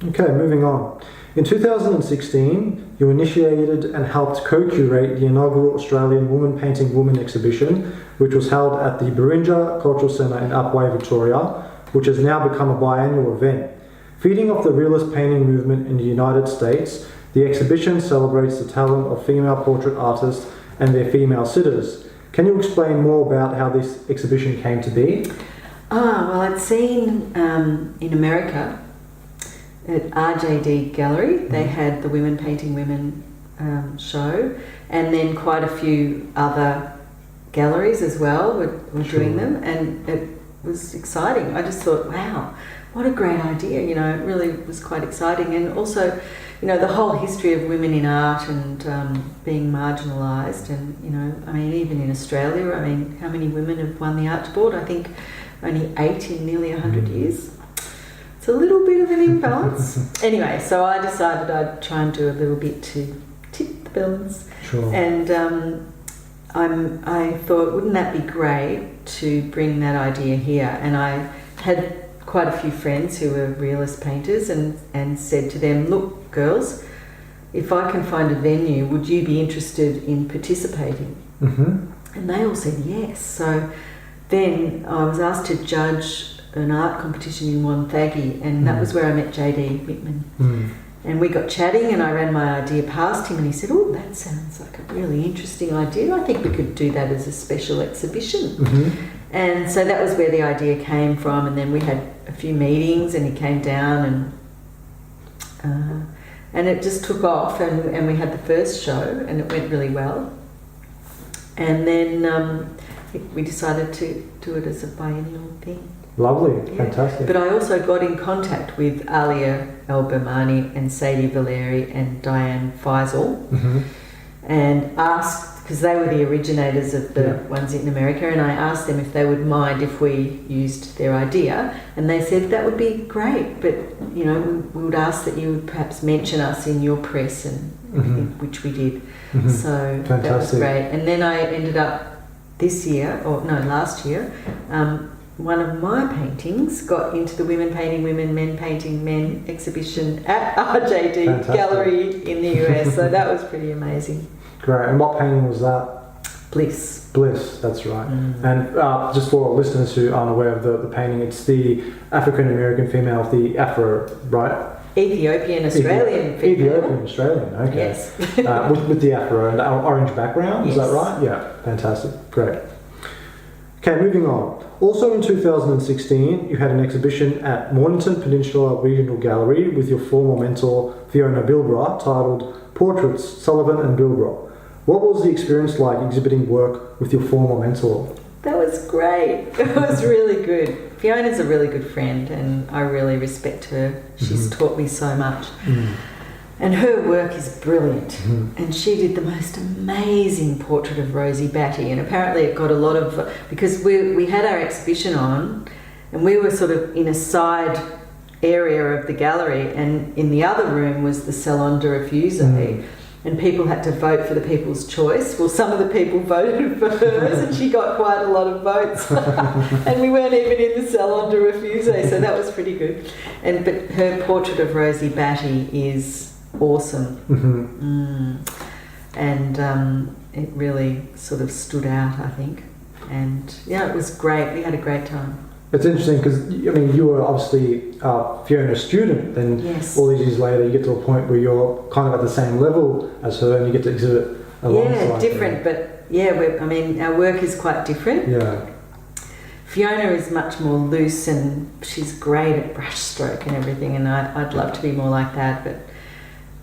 Okay, moving on. In 2016, you initiated and helped co-curate the inaugural Australian Woman Painting Woman exhibition, which was held at the Barinja Cultural Centre in Upwey, Victoria, which has now become a biannual event. Feeding off the realist painting movement in the United States, the exhibition celebrates the talent of female portrait artists and their female sitters. Can you explain more about how this exhibition came to be? Well, I'd seen in America at RJD Gallery, they had the Women Painting Women show, and then quite a few other galleries as well were doing them, and it was exciting. I just thought, wow, what a great idea, you know, it really was quite exciting. And also, you know, the whole history of women in art and being marginalised, and, you know, I mean, even in Australia, I mean, how many women have won the Art Board? I think only 8 in nearly 100 years. It's a little bit of an imbalance. Anyway, so I decided I'd try and do a little bit to tip the balance. And I thought, wouldn't that be great to bring that idea here? And I had quite a few friends who were realist painters and said to them, look, girls, if I can find a venue, would you be interested in participating? And they all said yes. So then I was asked to judge an art competition in Wonthaggi, and that was where I met JD Whitman. And we got chatting, and I ran my idea past him, and he said, "Oh, that sounds like a really interesting idea. I think we could do that as a special exhibition." And so that was where the idea came from. And then we had a few meetings, and he came down, and it just took off, and we had the first show, and it went really well. And then we decided to do it as a biennial thing. Lovely, fantastic. But I also got in contact with Alia El-Bermani and Sadie Valeri and Diane Faisal, and asked, because they were the originators of the ones in America, and I asked them if they would mind if we used their idea, and they said that would be great, but you know, we would ask that you would perhaps mention us in your press, and which we did. So fantastic. that was great. And then I ended up last year, one of my paintings got into the Women Painting Women, Men Painting Men exhibition at RJD Fantastic. Gallery in the US. So that was pretty amazing. Great. And what painting was that? Bliss. Bliss, that's right. And just for listeners who aren't aware of the painting, it's the African American female with the afro, right? Ethiopian Australian female. Ethiopian Australian, okay. Yes. with the afro and the orange background, is that right? Yeah, fantastic, great. Okay, moving on. Also in 2016, you had an exhibition at Mornington Peninsula Regional Gallery with your former mentor Fiona Bilbrough titled Portraits, Sullivan and Bilbrough. What was the experience like exhibiting work with your former mentor? That was great. It was really good. Fiona's a really good friend, and I really respect her. She's taught me so much. And her work is brilliant. And she did the most amazing portrait of Rosie Batty, and apparently it got a lot of, because we had our exhibition on, and we were sort of in a side area of the gallery, and in the other room was the Salon de Refuse, and people had to vote for the People's Choice. Well, some of the people voted for hers, and she got quite a lot of votes. And we weren't even in the Salon de Refuse, so that was pretty good. But her portrait of Rosie Batty is awesome. And it really sort of stood out, I think. And yeah, it was great. We had a great time. It's interesting because, I mean, you were obviously Fiona's student, then all these years later you get to a point where you're kind of at the same level as her and you get to exhibit alongside her. Yeah, different, but our work is quite different. Yeah. Fiona is much more loose, and she's great at brushstroke and everything, and I'd love to be more like that, but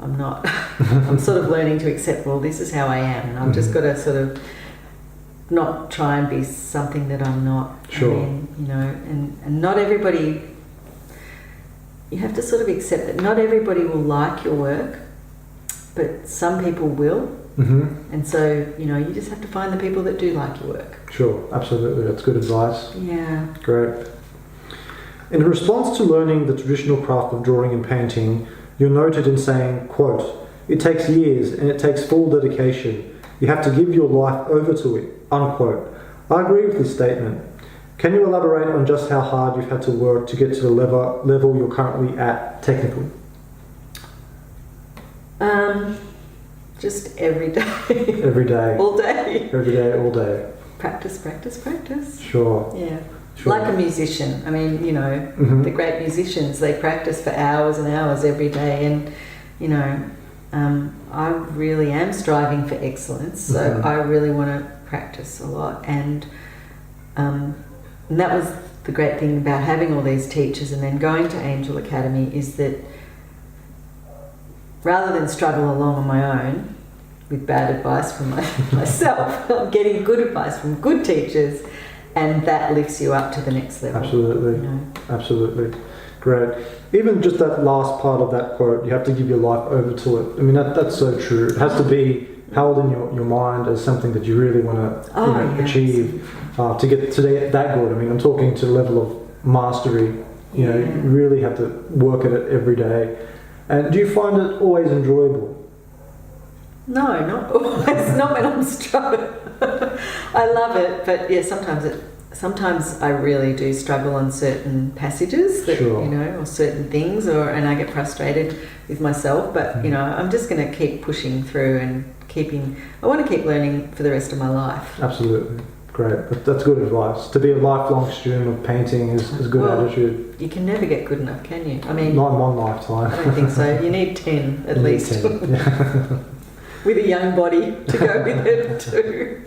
I'm not. I'm sort of learning to accept, well, this is how I am, and I've just got to sort of not try and be something that I'm not. Sure. I mean, you know, and not everybody, you have to sort of accept that not everybody will like your work, but some people will. And so, you know, you just have to find the people that do like your work. Sure, absolutely. That's good advice. Yeah. Great. In response to learning the traditional craft of drawing and painting, you're noted in saying, quote, "It takes years and it takes full dedication. You have to give your life over to it," unquote. I agree with this statement. Can you elaborate on just how hard you've had to work to get to the level you're currently at technically? Just every day. Every day. All day. Every day, all day. Practice, practice, practice. Sure. Yeah. Sure. Like a musician. I mean, you know, the great musicians, they practice for hours and hours every day, and, you know, I really am striving for excellence, so I really want to practice a lot, and that was the great thing about having all these teachers and then going to Angel Academy, is that rather than struggle along on my own with bad advice from myself, I'm getting good advice from good teachers, and that lifts you up to the next level. Absolutely. You know? Absolutely. Great. Even just that last part of that quote, you have to give your life over to it. I mean, that's so true. It has to be held in your mind as something that you really want to achieve to get to that good. I mean, I'm talking to the level of mastery. You know, you really have to work at it every day. And do you find it always enjoyable? No, not always. Not when I'm struggling. I love it, but yeah, sometimes I really do struggle on certain passages that, you know, or certain things, and I get frustrated with myself. But you know, I'm just going to keep pushing through and I want to keep learning for the rest of my life. Absolutely. Great. That's good advice. To be a lifelong student of painting is a good attitude. You can never get good enough, can you? I mean, not in one lifetime. I don't think so. You need 10 at least. 10. Yeah. With a young body to go with it too.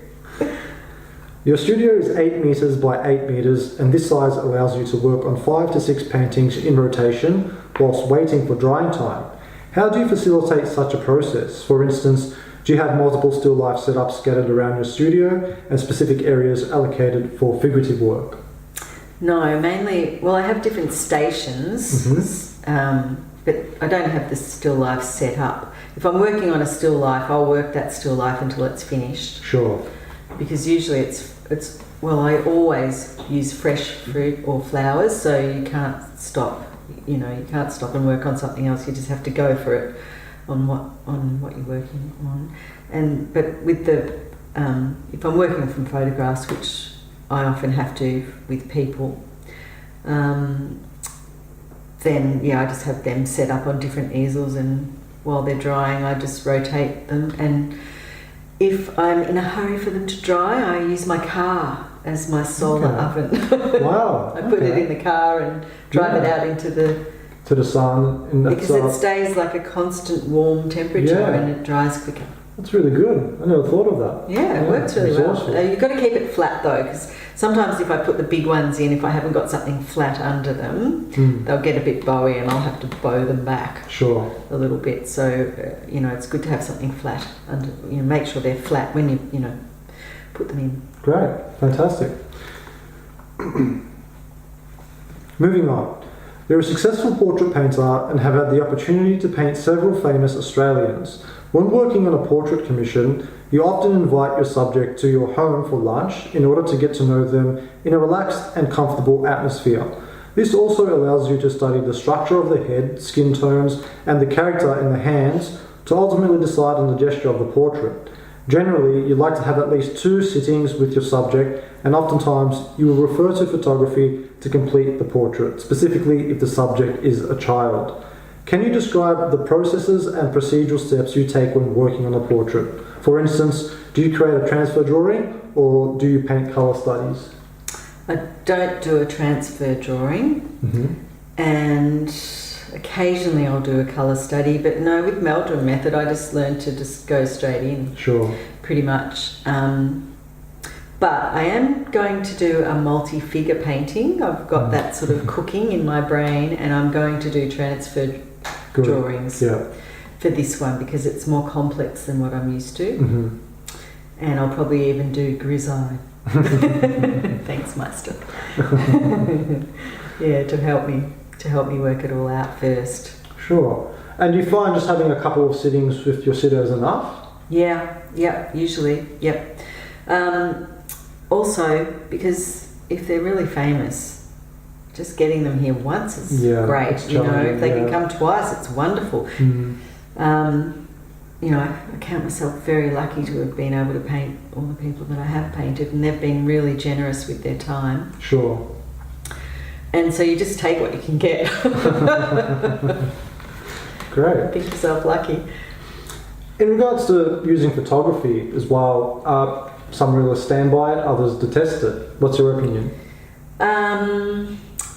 Your studio is 8 meters by 8 meters, and this size allows you to work on 5 to 6 paintings in rotation whilst waiting for drying time. How do you facilitate such a process? For instance, do you have multiple still life setups scattered around your studio and specific areas allocated for figurative work? No, mainly, well, I have different stations, but I don't have the still life set up. If I'm working on a still life, I'll work that still life until it's finished. Sure. Because usually I always use fresh fruit or flowers, so you can't stop. You can't stop and work on something else. You just have to go for it on what you're working on. But with the if I'm working from photographs, which I often have to with people, then I just have them set up on different easels, and while they're drying, I just rotate them. And if I'm in a hurry for them to dry, I use my car as my solar oven. Wow. I put it in the car and drive it out into the sun. Because it stays like a constant warm temperature and it dries quicker. That's really good. I never thought of that. Yeah, it works really well. You've got to keep it flat though, because sometimes if I put the big ones in, if I haven't got something flat under them, they'll get a bit bowy and I'll have to bow them back a little bit. So, it's good to have something flat under, make sure they're flat when you put them in. Great, fantastic. Moving on. You're a successful portrait painter and have had the opportunity to paint several famous Australians. When working on a portrait commission, you often invite your subject to your home for lunch in order to get to know them in a relaxed and comfortable atmosphere. This also allows you to study the structure of the head, skin tones, and the character in the hands to ultimately decide on the gesture of the portrait. Generally, you'd like to have at least 2 sittings with your subject, and oftentimes you will refer to photography to complete the portrait, specifically if the subject is a child. Can you describe the processes and procedural steps you take when working on a portrait? For instance, do you create a transfer drawing or do you paint colour studies? I don't do a transfer drawing, and occasionally I'll do a colour study, but no, with Meldrum method I just learned to just go straight in. Sure. Pretty much. But I am going to do a multi-figure painting. I've got that sort of cooking in my brain, and I'm going to do transfer drawings for this one because it's more complex than what I'm used to. And I'll probably even do grisaille. Thanks, Meister. To help me work it all out first. Sure. And you find just having a couple of sittings with your sitter is enough? Usually. Also, because if they're really famous, just getting them here once is great. If they can come twice, it's wonderful. I count myself very lucky to have been able to paint all the people that I have painted, and they've been really generous with their time. Sure. And so you just take what you can get. Great. Think yourself lucky. In regards to using photography as well, some realists stand by it, others detest it. What's your opinion?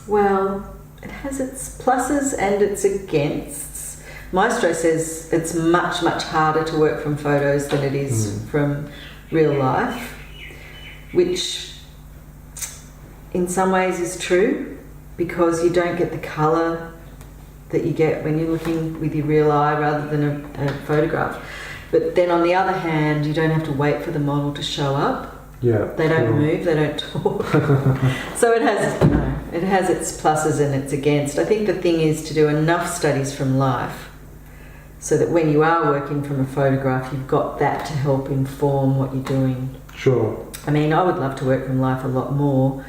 Well, it has its pluses and its againsts. Maestro says it's much, much harder to work from photos than it is from real life, which in some ways is true because you don't get the colour that you get when you're looking with your real eye rather than a photograph. But then on the other hand, you don't have to wait for the model to show up. They don't move, they don't talk. So it has its pluses and its against. I think the thing is to do enough studies from life so that when you are working from a photograph, you've got that to help inform what you're doing. Sure. I mean, I would love to work from life a lot more,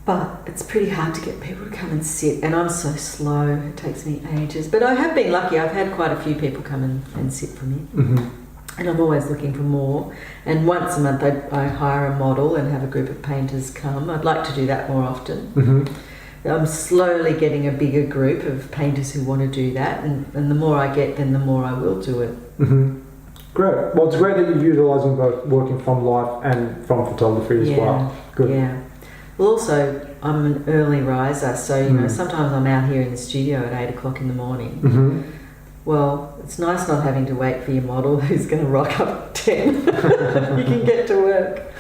but it's pretty hard to get people to come and sit, and I'm so slow, it takes me ages. But I have been lucky, I've had quite a few people come and sit for me. And I'm always looking for more. And once a month I hire a model and have a group of painters come. I'd like to do that more often. I'm slowly getting a bigger group of painters who want to do that, and the more I get, then the more I will do it. Great. Well, it's great that you're utilising both working from life and from photography as well. Good. Yeah. Well, also, I'm an early riser, so, you know, sometimes I'm out here in the studio at 8 o'clock in the morning. Mm-hmm. Well, it's nice not having to wait for your model who's going to rock up at 10. You can get to work.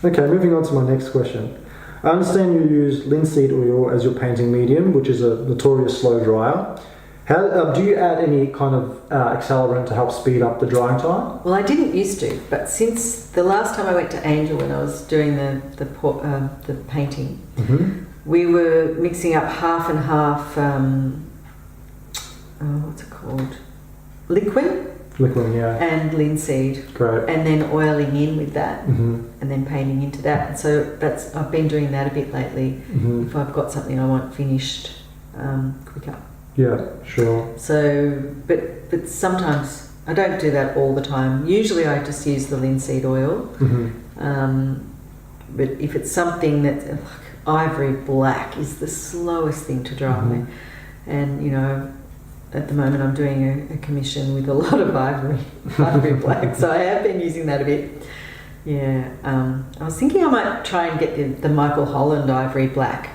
Okay, moving on to my next question. I understand you use linseed oil as your painting medium, which is a notorious slow dryer. How do you add any kind of accelerant to help speed up the drying time? Well, I didn't used to, but since the last time I went to Angel when I was doing the painting, we were mixing up half and half. What's it called? Liquid, yeah. and linseed. Great. And then oiling in with that, and then painting into that. And so I've been doing that a bit lately. If I've got something I want finished quicker. Yeah, sure. So, but sometimes I don't do that all the time. Usually I just use the linseed oil. But if it's something that, like, ivory black is the slowest thing to dry, and you know, at the moment I'm doing a commission with a lot of ivory black, so I have been using that a bit. Yeah, I was thinking I might try and get the Michael Holland ivory black.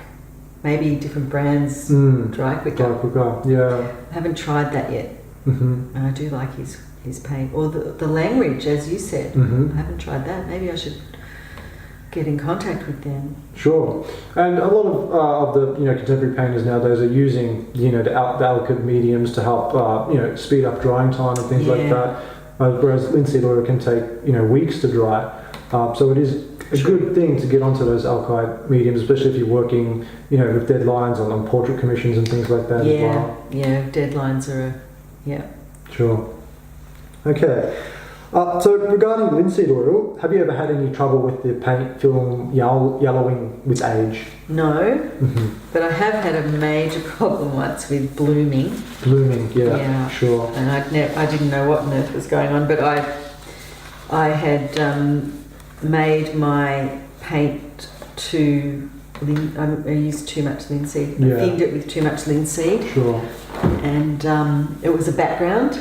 Maybe different brands dry quicker. Yeah. I haven't tried that yet. And I do like his paint. Or the Langridge, as you said. I haven't tried that. Maybe I should get in contact with them. Sure. And a lot of the contemporary painters nowadays are using the alkyd mediums to help speed up drying time and things like that. Whereas linseed oil can take weeks to dry. So it is a good thing to get onto those alkyd mediums, especially if you're working with deadlines on portrait commissions and things like that as well. Yeah, deadlines are Sure. Okay. So regarding linseed oil, have you ever had any trouble with the paint film yellowing with age? No, but I have had a major problem once with blooming. Yeah, sure. And I didn't know what on earth was going on, but I had made my paint I used too much linseed. I thinned it with too much linseed. Sure. And it was a background,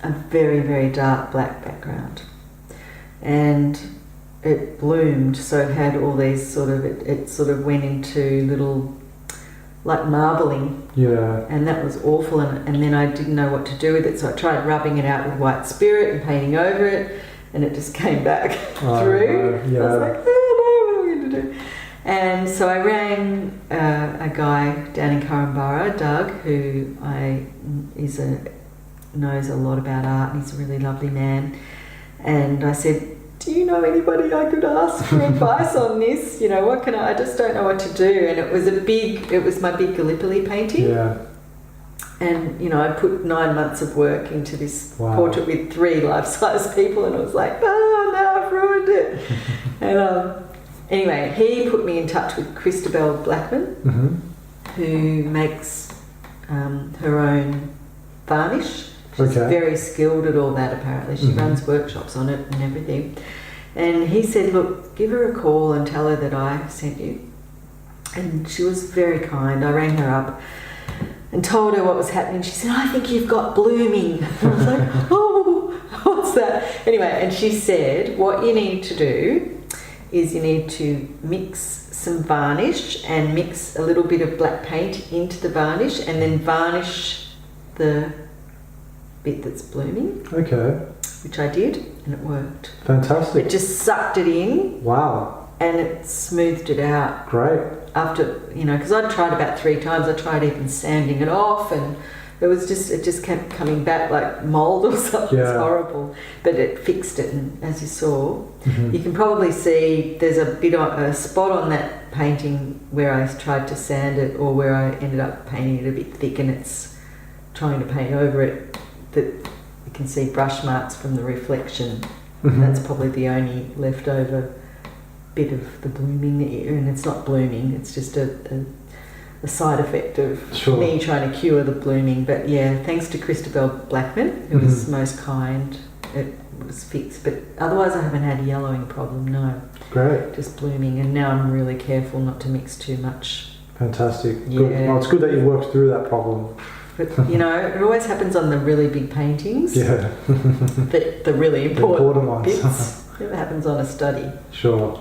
a very, very dark black background. And it bloomed, so it had all these it sort of went into little, like marbling. Yeah. And that was awful, and then I didn't know what to do with it, so I tried rubbing it out with white spirit and painting over it, and it just came back through. No. Yeah. I was like, oh no, what am I going to do? And so I rang a guy down in Korumburra, Doug, who knows a lot about art, and he's a really lovely man. And I said, do you know anybody I could ask for advice on this? What can I just don't know what to do. And it was my big Gallipoli painting. Yeah. And, I put 9 months of work into this portrait with 3 life-size people, and it was like, now I've ruined it. And anyway, he put me in touch with Christabel Blackman, who makes her own varnish. She's very skilled at all that, apparently. She runs workshops on it and everything. And he said, look, give her a call and tell her that I sent you. And she was very kind. I rang her up and told her what was happening. She said, I think you've got blooming. And I was like, oh, what's that? Anyway, and she said, what you need to do is you need to mix some varnish and mix a little bit of black paint into the varnish, and then varnish the bit that's blooming. Okay. Which I did, and it worked. Fantastic. It just sucked it in. Wow. And it smoothed it out. Great. After, because I'd tried about 3 times. I tried even sanding it off, and it just kept coming back like mold or something. Yeah. It's horrible. But it fixed it, and as you saw, you can probably see there's a spot on that painting where I tried to sand it, or where I ended up painting it a bit thick, and it's trying to paint over it, that you can see brush marks from the reflection. That's probably the only leftover bit of the blooming, and it's not blooming, it's just a side effect of me trying to cure the blooming. But yeah, thanks to Christabel Blackman, who was most kind, it was fixed. But otherwise I haven't had a yellowing problem, no. Great. Just blooming, and now I'm really careful not to mix too much. Fantastic. Yeah. Good. Well, it's good that you worked through that problem. But you know, it always happens on the really big paintings. Yeah. The really important ones. bits. Never happens on a study. Sure.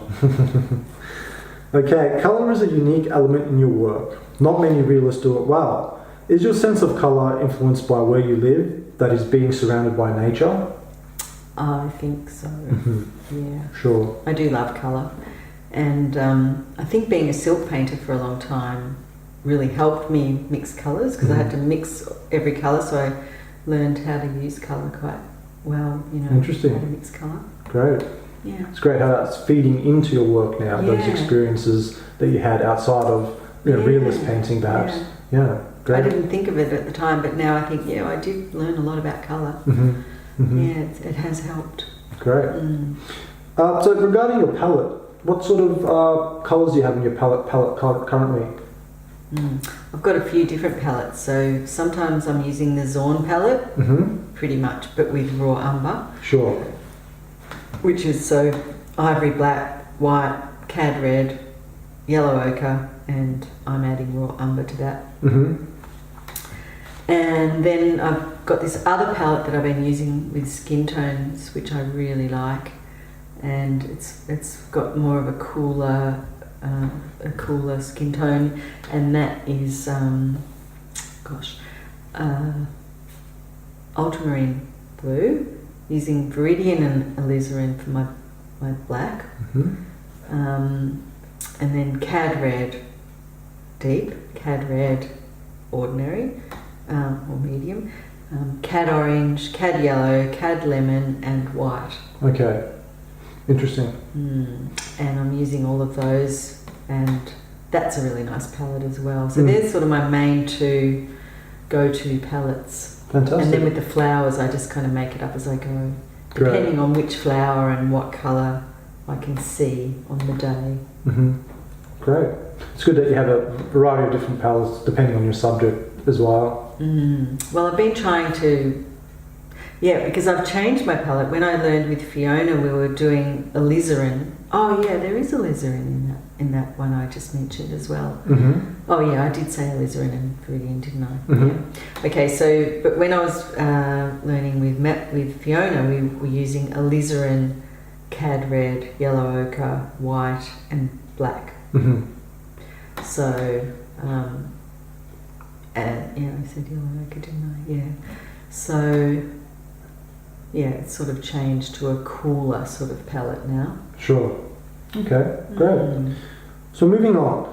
Okay, colour is a unique element in your work. Not many realists do it well. Is your sense of colour influenced by where you live, that is being surrounded by nature? I think so. Yeah. Sure. I do love colour. And I think being a silk painter for a long time really helped me mix colours because I had to mix every colour, so I learned how to use colour quite well, you know, Interesting. how to mix colour. Great. Yeah. It's great how that's feeding into your work now, those Yeah. experiences that you had outside of realist painting perhaps. Yeah, great. I didn't think of it at the time, but now I think, yeah, I did learn a lot about colour. Yeah, it has helped. Great. So regarding your palette, what sort of colours do you have in your palette currently? I've got a few different palettes. So sometimes I'm using the Zorn palette, pretty much, but with raw umber. Sure. Which is so ivory black, white, cad red, yellow ochre, and I'm adding raw umber to that. And then I've got this other palette that I've been using with skin tones, which I really like, and it's got more of a cooler skin tone, and that is ultramarine blue, using Viridian and alizarin for my black, and then cad red deep, cad red ordinary or medium, cad orange, cad yellow, cad lemon, and white. Okay, interesting. And I'm using all of those, and that's a really nice palette as well. So there's sort of my main two go-to palettes. Fantastic. And then with the flowers, I just kind of make it up as I go, depending on which flower and what colour I can see on the day. Great. It's good that you have a variety of different palettes depending on your subject as well. Well, I've been trying to, because I've changed my palette. When I learned with Fiona, we were doing alizarin. Oh yeah, there is alizarin in that one I just mentioned as well. Oh yeah, I did say alizarin and Viridian, didn't I? Yeah. Okay, so but when I was learning with Fiona, we were using alizarin, cad red, yellow ochre, white, and black. So and I said yellow ochre, didn't I? Yeah. So it's sort of changed to a cooler sort of palette now. Sure. Okay, great. So moving on,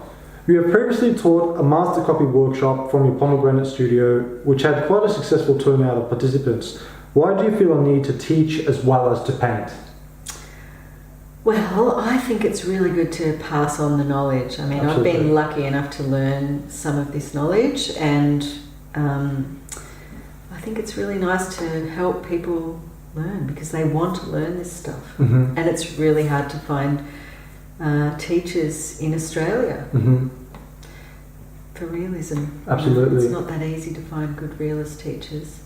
you have previously taught a master copy workshop from your Pomegranate studio, which had quite a successful turnout of participants. Why do you feel a need to teach as well as to paint? Well, I think it's really good to pass on the knowledge. I mean, Absolutely. I've been lucky enough to learn some of this knowledge, and I think it's really nice to help people learn because they want to learn this stuff. And it's really hard to find teachers in Australia for realism. Absolutely. It's not that easy to find good realist teachers.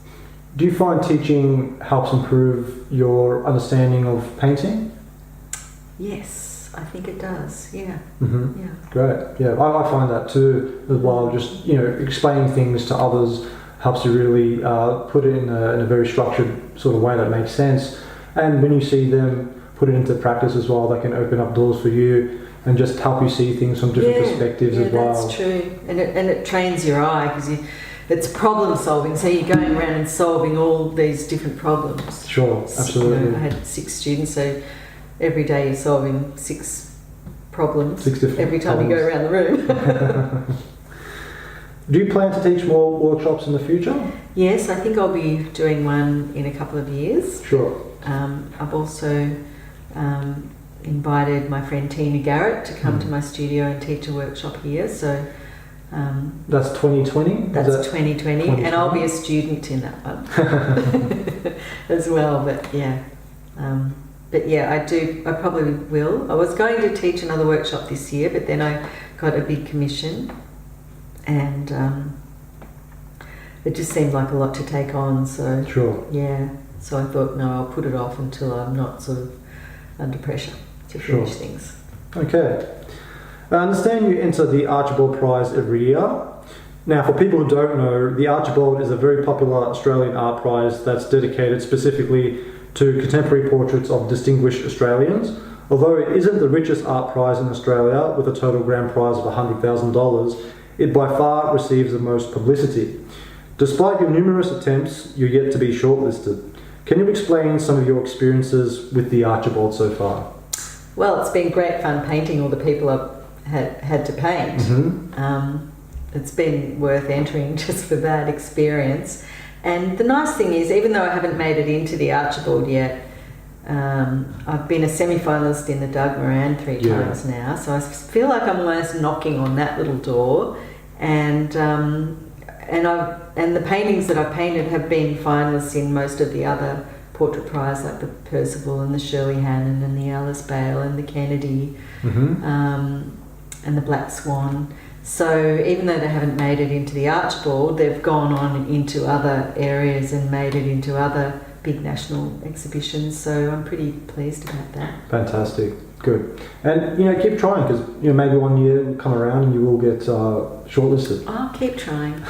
Do you find teaching helps improve your understanding of painting? Yes, I think it does. Yeah. Yeah. Great. Yeah, I find that too as well. Just explaining things to others helps you really put it in a very structured sort of way that makes sense. And when you see them put it into practice as well, that can open up doors for you and just help you see things from different perspectives as well. Yeah, that's true. And it trains your eye because it's problem solving. So you're going around and solving all these different problems. Sure, absolutely. I had 6 students, so every day you're solving 6 problems. 6 different every time you go around the room. Do you plan to teach more workshops in the future? Yes, I think I'll be doing one in a couple of years. Sure. I've also invited my friend Tina Garrett to come to my studio and teach a workshop here. So that's 2020? That's 2020, and I'll be a student in that one as well. But I probably will. I was going to teach another workshop this year, but then I got a big commission, and it just seemed like a lot to take on. So so I thought, no, I'll put it off until I'm not sort of under pressure to finish things. Okay. I understand you enter the Archibald Prize every year. Now, for people who don't know, the Archibald is a very popular Australian art prize that's dedicated specifically to contemporary portraits of distinguished Australians. Although it isn't the richest art prize in Australia, with a total grand prize of $100,000, it by far receives the most publicity. Despite your numerous attempts, you're yet to be shortlisted. Can you explain some of your experiences with the Archibald so far? Well, it's been great fun painting all the people I've had to paint. It's been worth entering just for that experience. And the nice thing is, even though I haven't made it into the Archibald yet, I've been a semi-finalist in the Doug Moran 3 times now, so I feel like I'm almost knocking on that little door. And the paintings that I've painted have been finalists in most of the other portrait prize, like the Percival and the Shirley Hannon and the Alice Bale and the Kennedy and the Black Swan. So even though they haven't made it into the Archibald, they've gone on into other areas and made it into other big national exhibitions. So I'm pretty pleased about that. Fantastic, good. And keep trying, because maybe one year will come around and you will get shortlisted. I'll keep trying.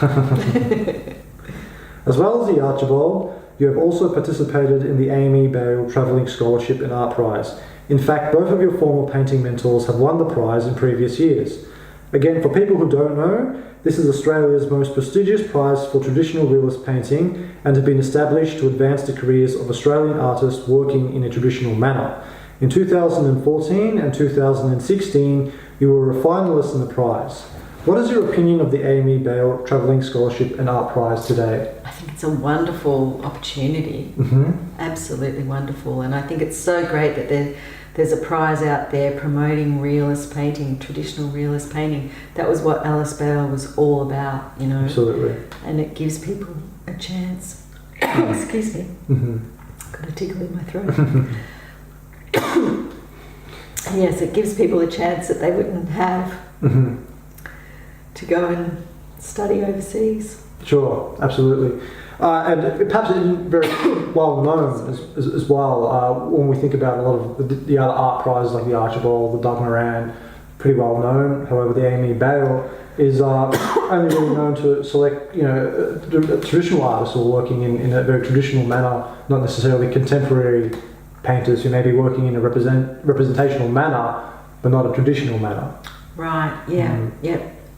As well as the Archibald, you have also participated in the Amy Bale Travelling Scholarship and Art Prize. In fact, both of your former painting mentors have won the prize in previous years. Again, for people who don't know, this is Australia's most prestigious prize for traditional realist painting and has been established to advance the careers of Australian artists working in a traditional manner. In 2014 and 2016, you were a finalist in the prize. What is your opinion of the Amy Bale Travelling Scholarship and Art Prize today? I think it's a wonderful opportunity, absolutely wonderful, and I think it's so great that there's a prize out there promoting realist painting, traditional realist painting. That was what Alice Bale was all about, Absolutely. And it gives people a chance. Excuse me. Got a tickle in my throat. Yes, it gives people a chance that they wouldn't have to go and study overseas. Sure, absolutely. And perhaps it isn't very well known as well when we think about a lot of the other art prizes like the Archibald, the Doug Moran, pretty well known. However, the Amy Bale is only really known to select traditional artists who are working in a very traditional manner, not necessarily contemporary painters who may be working in a representational manner, but not a traditional manner. Right, yeah.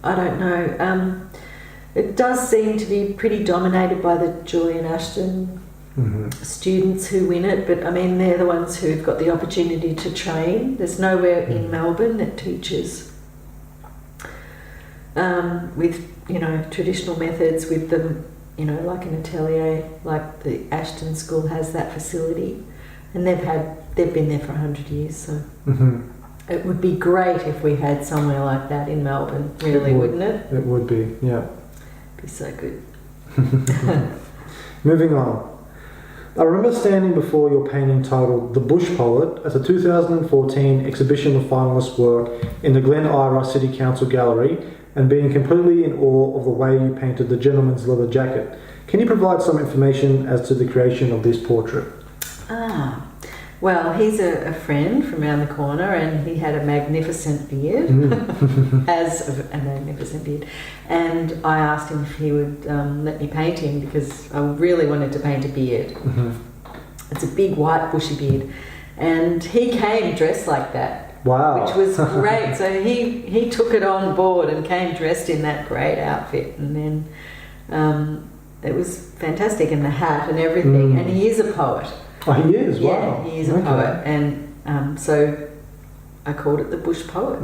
I don't know. It does seem to be pretty dominated by the Julian Ashton students who win it, but I mean, they're the ones who've got the opportunity to train. There's nowhere in Melbourne that teaches with, traditional methods with them, like an atelier, like the Ashton School has that facility, and they've been there for 100 years, so it would be great if we had somewhere like that in Melbourne, really, wouldn't it? It would be, yeah. Be so good. Moving on. I remember standing before your painting titled The Bush Poet at the 2014 exhibition of finalist work in the Glen Ira City Council Gallery and being completely in awe of the way you painted the gentleman's leather jacket. Can you provide some information as to the creation of this portrait? Well, he's a friend from around the corner, and he had a magnificent beard, a magnificent beard. And I asked him if he would let me paint him because I really wanted to paint a beard. It's a big white bushy beard, and he came dressed like that. Wow! Which was great. So he took it on board and came dressed in that great outfit, and then it was fantastic, and the hat and everything. And he is a poet. Oh, he is? Wow. Yeah, he is a poet, and so I called it the Bush Poet.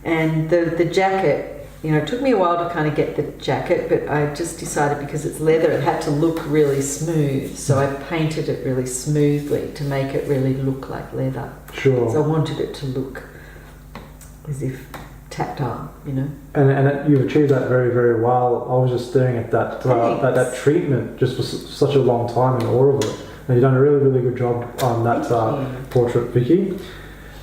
And the jacket, it took me a while to kind of get the jacket, but I just decided because it's leather, it had to look really smooth. So I painted it really smoothly to make it really look like leather. Sure. So I wanted it to look as if tactile, And you've achieved that very, very well. I was just staring at that treatment just for such a long time in awe of it. And you've done a really, really good job on that portrait, Vicki.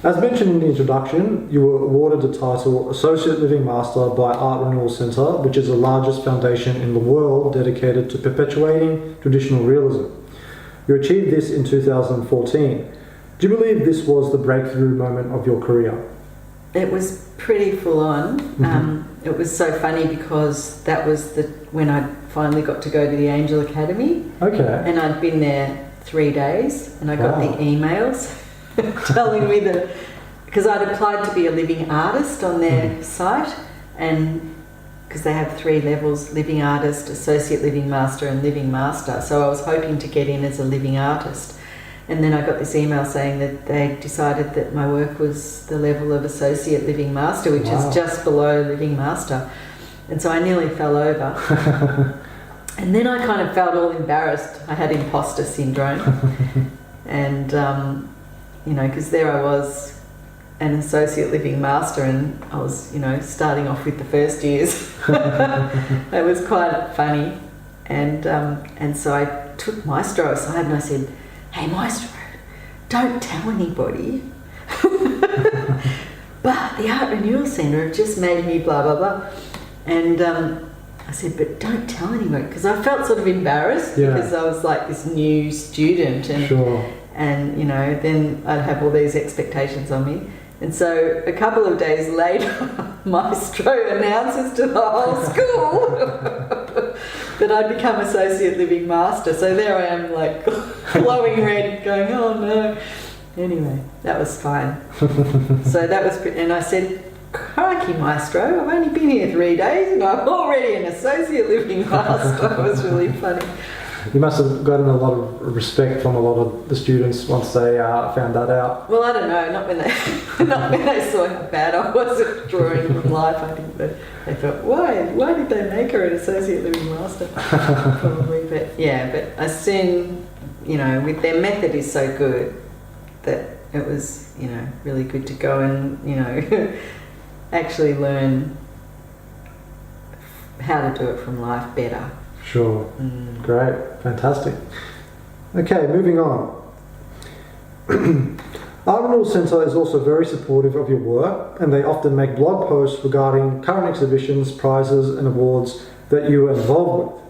As mentioned in the introduction, you were awarded the title Associate Living Master by Art Renewal Centre, which is the largest foundation in the world dedicated to perpetuating traditional realism. You achieved this in 2014. Do you believe this was the breakthrough moment of your career? it was pretty full on. It was so funny because that was when I finally got to go to the Angel Academy. Okay. And I'd been there 3 days, and I got the emails telling me that, because I'd applied to be a living artist on their site, and because they have 3 levels: living artist, associate living master, and living master. So I was hoping to get in as a living artist. And then I got this email saying that they decided that my work was the level of associate living master, which is just below living master. And so I nearly fell over. And then I kind of felt all embarrassed. I had imposter syndrome. And, you know, because there I was, an associate living master, and I was, you know, starting off with the first years. It was quite funny. And so I took Maestro aside and I said, "Hey Maestro, don't tell anybody, but the Art Renewal Centre have just made me blah blah blah." And I said, "But don't tell anybody," because I felt sort of embarrassed because I was like this new student, and and you know, then I'd have all these expectations on me. And so a couple of days later, Maestro announces to the whole school that I'd become Associate Living Master. So there I am, like, glowing red, going, "Oh no." Anyway, that was fine. So that was, and I said, "Crikey, Maestro, I've only been here 3 days and I'm already an Associate Living Master." It was really funny. You must have gotten a lot of respect from a lot of the students once they found that out. Well, I don't know, not when they saw how bad I was at drawing from life. I think that they thought, why did they make her an Associate Living Master? Probably, but I soon, you know, with their method is so good that it was, you know, really good to go and, you know, actually learn how to do it from life better. Sure. Great. Fantastic. Okay, moving on. Art Renewal Centre is also very supportive of your work, and they often make blog posts regarding current exhibitions, prizes and awards that you are involved with.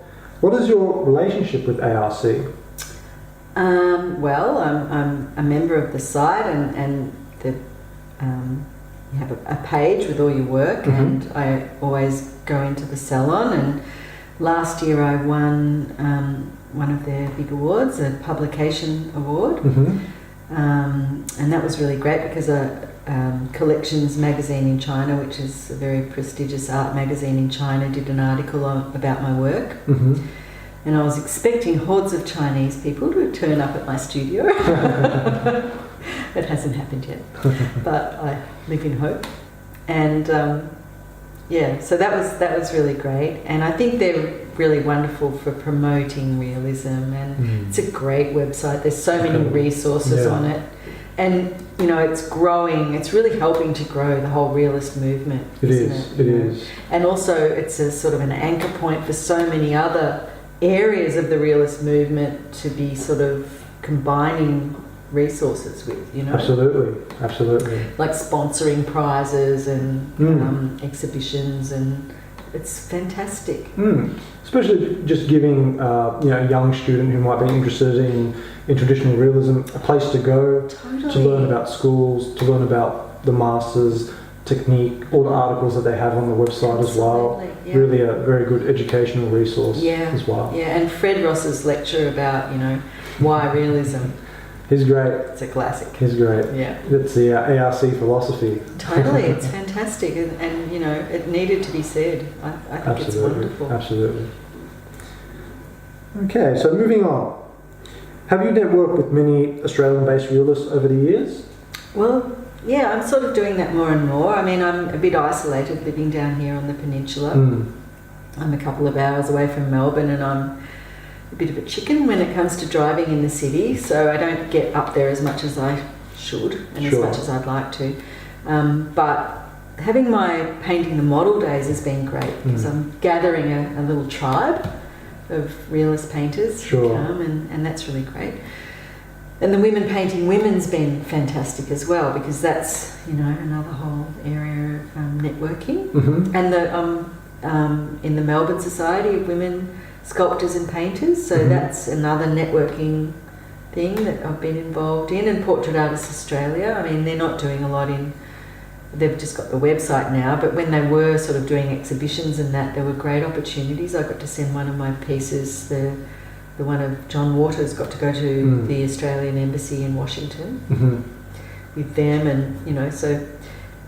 What is your relationship with ARC? Well, I'm a member of the site, and you have a page with all your work, and I always go into the salon. And last year I won one of their big awards, a publication award, and that was really great because Collections magazine in China, which is a very prestigious art magazine in China, did an article about my work. And I was expecting hordes of Chinese people to turn up at my studio. It hasn't happened yet, but I live in hope. And so that was really great, and I think they're really wonderful for promoting realism, and it's a great website. There's so many resources on it, and you know, it's growing. It's really helping to grow the whole realist movement. It is. And also, it's a sort of an anchor point for so many other areas of the realist movement to be sort of combining resources with, you know. Absolutely. Like sponsoring prizes and exhibitions, and it's fantastic. Especially just giving you know, a young student who might be interested in traditional realism a place to go to learn about schools, to learn about the masters, technique, all the articles that they have on the website as well. Really a very good educational resource as well. Yeah, and Fred Ross's lecture about, you know, why realism. He's great. It's a classic. He's great. Yeah. It's the ARC philosophy. Totally. It's fantastic, and you know, it needed to be said. I think it's wonderful. Absolutely. Okay, so moving on. Have you networked with many Australian-based realists over the years? Well, yeah, I'm sort of doing that more and more. I mean, I'm a bit isolated living down here on the peninsula. I'm a couple of hours away from Melbourne, and I'm a bit of a chicken when it comes to driving in the city, so I don't get up there as much as I should and as much as I'd like to. But having my Painting the Model days has been great because I'm gathering a little tribe of realist painters who come, and that's really great. And the Women Painting Women's been fantastic as well, because that's, you know, another whole area of networking. And the in the Melbourne Society of Women Sculptors and Painters, so that's another networking thing that I've been involved in. And Portrait Artists Australia, I mean, they're not doing a lot in they've just got the website now, but when they were sort of doing exhibitions and that, there were great opportunities. I got to send one of my pieces, the one of John Waters, got to go to the Australian Embassy in Washington with them, and you know, so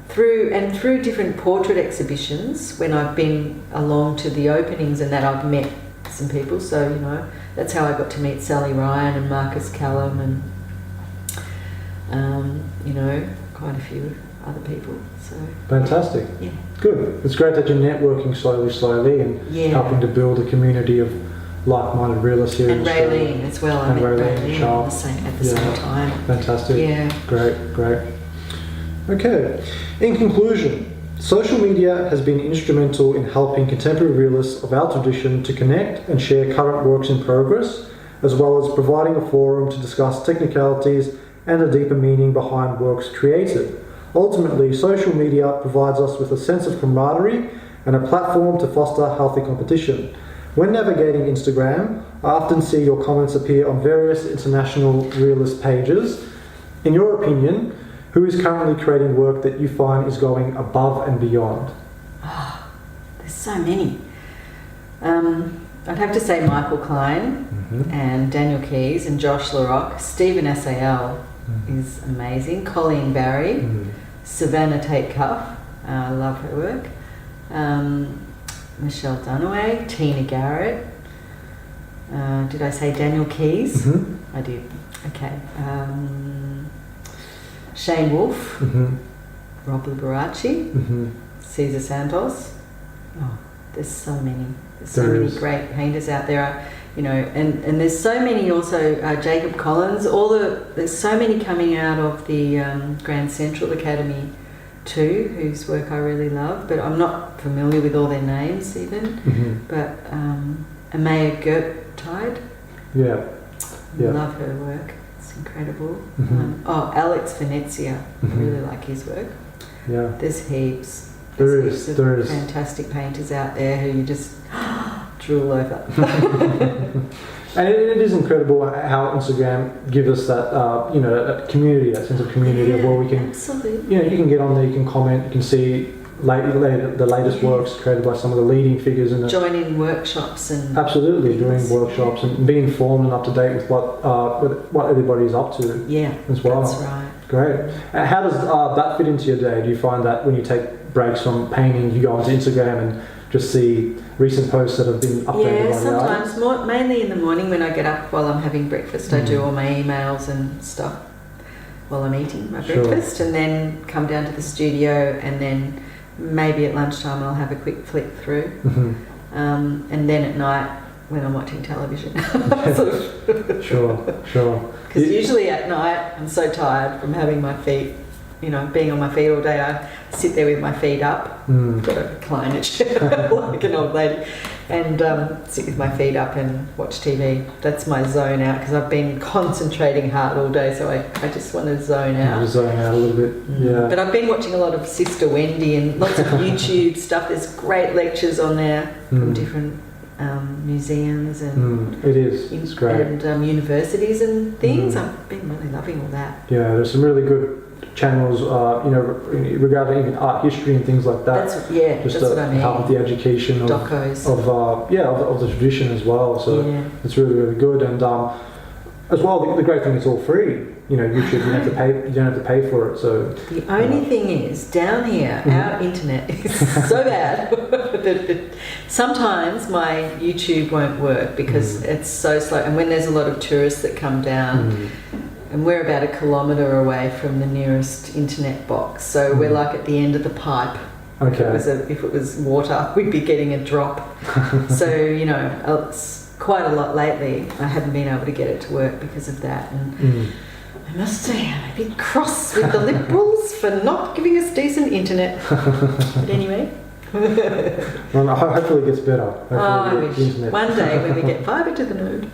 through different portrait exhibitions, when I've been along to the openings and that, I've met some people. So you know, that's how I got to meet Sally Ryan and Marcus Callum and you know, quite a few other people. So fantastic. Yeah. Good. It's great that you're networking slowly and helping to build a community of like-minded realists here in Australia. Raylene as well. I met Raylene at the same time. Fantastic. Yeah. Great. Okay. In conclusion, social media has been instrumental in helping contemporary realists of our tradition to connect and share current works in progress, as well as providing a forum to discuss technicalities and a deeper meaning behind works created. Ultimately, social media provides us with a sense of camaraderie and a platform to foster healthy competition. When navigating Instagram, I often see your comments appear on various international realist pages. In your opinion, who is currently creating work that you find is going above and beyond? Oh, there's so many. I'd have to say Michael Klein and Daniel Keyes and Josh LaRocque. Stephen SAL is amazing. Colleen Barry, Savannah Tate Cuff, I love her work. Michelle Dunaway, Tina Garrett. Did I say Daniel Keyes? I did. Okay. Shane Wolfe, Rob Liberace, Cesar Santos. Oh, there's so many. There's so many great painters out there. You know, and there's so many also. Jacob Collins. There's so many coming out of the Grand Central Academy too, whose work I really love. But I'm not familiar with all their names even. But Amaya Gertide. Yeah. Love her work. It's incredible. Alex Venezia. I really like his work. Yeah. There's heaps. There is fantastic painters out there who you just drool over. And it is incredible how Instagram gives us that, you know, that community, that sense of community of where we can, you know, you can get on there, you can comment, you can see the latest works created by some of the leading figures in it. Join in workshops and absolutely doing workshops and be informed and up to date with what everybody's up to. Yeah, as well. That's right. Great. How does that fit into your day? Do you find that when you take breaks from painting, you go onto Instagram and just see recent posts that have been updated? Yeah, sometimes, mainly in the morning when I get up while I'm having breakfast, I do all my emails and stuff while I'm eating my breakfast, and then come down to the studio, and then maybe at lunchtime I'll have a quick flick through, and then at night when I'm watching television. Sure. Because usually at night I'm so tired from having my feet, you know, being on my feet all day. I sit there with my feet up, got a recliner chair like an old lady, and sit with my feet up and watch TV. That's my zone out, because I've been concentrating hard all day, so I just want to zone out. Zone out a little bit, yeah. But I've been watching a lot of Sister Wendy and lots of YouTube stuff. There's great lectures on there from different museums and it's great. And universities and things. I've been really loving all that. Yeah, there's some really good channels, you know, regarding even art history and things like that. That's what I mean. Help with the education of the tradition as well. So it's really good. And as well, the great thing is all free. You know, YouTube, you don't have to pay for it. So the only thing is, down here, our internet is so bad that sometimes my YouTube won't work because it's so slow. And when there's a lot of tourists that come down, and we're about 1 kilometre away from the nearest internet box, so we're like at the end of the pipe. Okay. If it was water, we'd be getting a drop. So, you know, it's quite a lot lately. I haven't been able to get it to work because of that. And I must say, I'm a bit cross with the Liberals for not giving us decent internet. But anyway. Well, hopefully it gets better. I wish. One day when we get fibre to the node.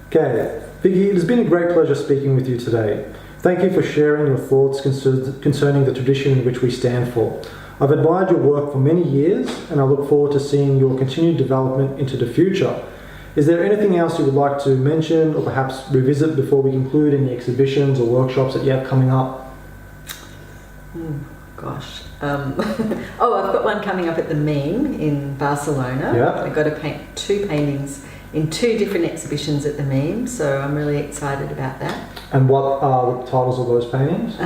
Okay. Vicki, it has been a great pleasure speaking with you today. Thank you for sharing your thoughts concerning the tradition in which we stand for. I've admired your work for many years, and I look forward to seeing your continued development into the future. Is there anything else you would like to mention or perhaps revisit before we conclude any exhibitions or workshops that you have coming up? Gosh. Oh, I've got one coming up at the Meme in Barcelona. Yeah. I've got to paint 2 paintings in 2 different exhibitions at the Meme, so I'm really excited about that. And what are the titles of those paintings?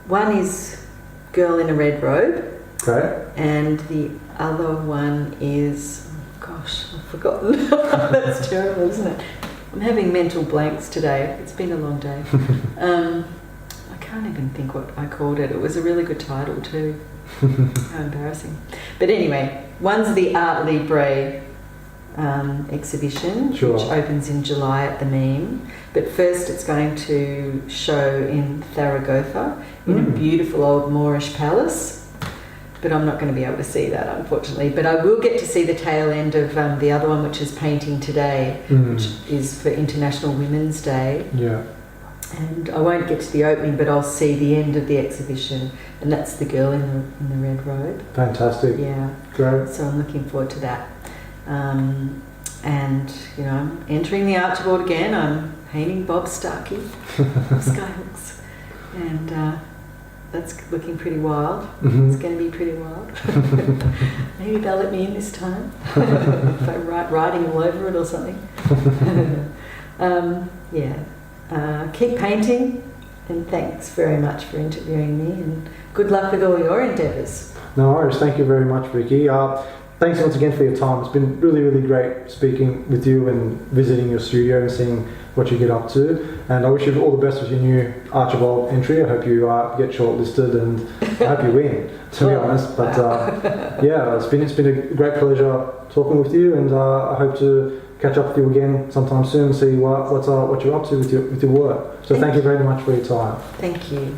One is Girl in a Red Robe, Okay. and the other one is, oh gosh, I've forgotten. That's terrible, isn't it? I'm having mental blanks today. It's been a long day. I can't even think what I called it. It was a really good title too. How embarrassing. But anyway, one's the Art Libre exhibition, Sure. which opens in July at the Meme. But first it's going to show in Zaragoza in a beautiful old Moorish palace. But I'm not going to be able to see that, unfortunately. But I will get to see the tail end of the other one, which is Painting Today, which is for International Women's Day. Yeah. And I won't get to the opening, but I'll see the end of the exhibition, and that's the girl in the red robe. Fantastic. Yeah. Great. So I'm looking forward to that. And you know, I'm entering the Archibald again. I'm painting Bob Starkey of Skyhooks, and that's looking pretty wild. It's going to be pretty wild. Maybe they'll let me in this time if I'm writing all over it or something. Yeah. Keep painting, and thanks very much for interviewing me, and good luck with all your endeavours. No worries. Thank you very much, Vicky. Thanks once again for your time. It's been really, really great speaking with you and visiting your studio and seeing what you get up to. And I wish you all the best with your new Archibald entry. I hope you get shortlisted, and I hope you win, to be honest. But yeah, it's been a great pleasure talking with you, and I hope to catch up with you again sometime soon and see what you're up to with your work. So thank you very much for your time. Thank you.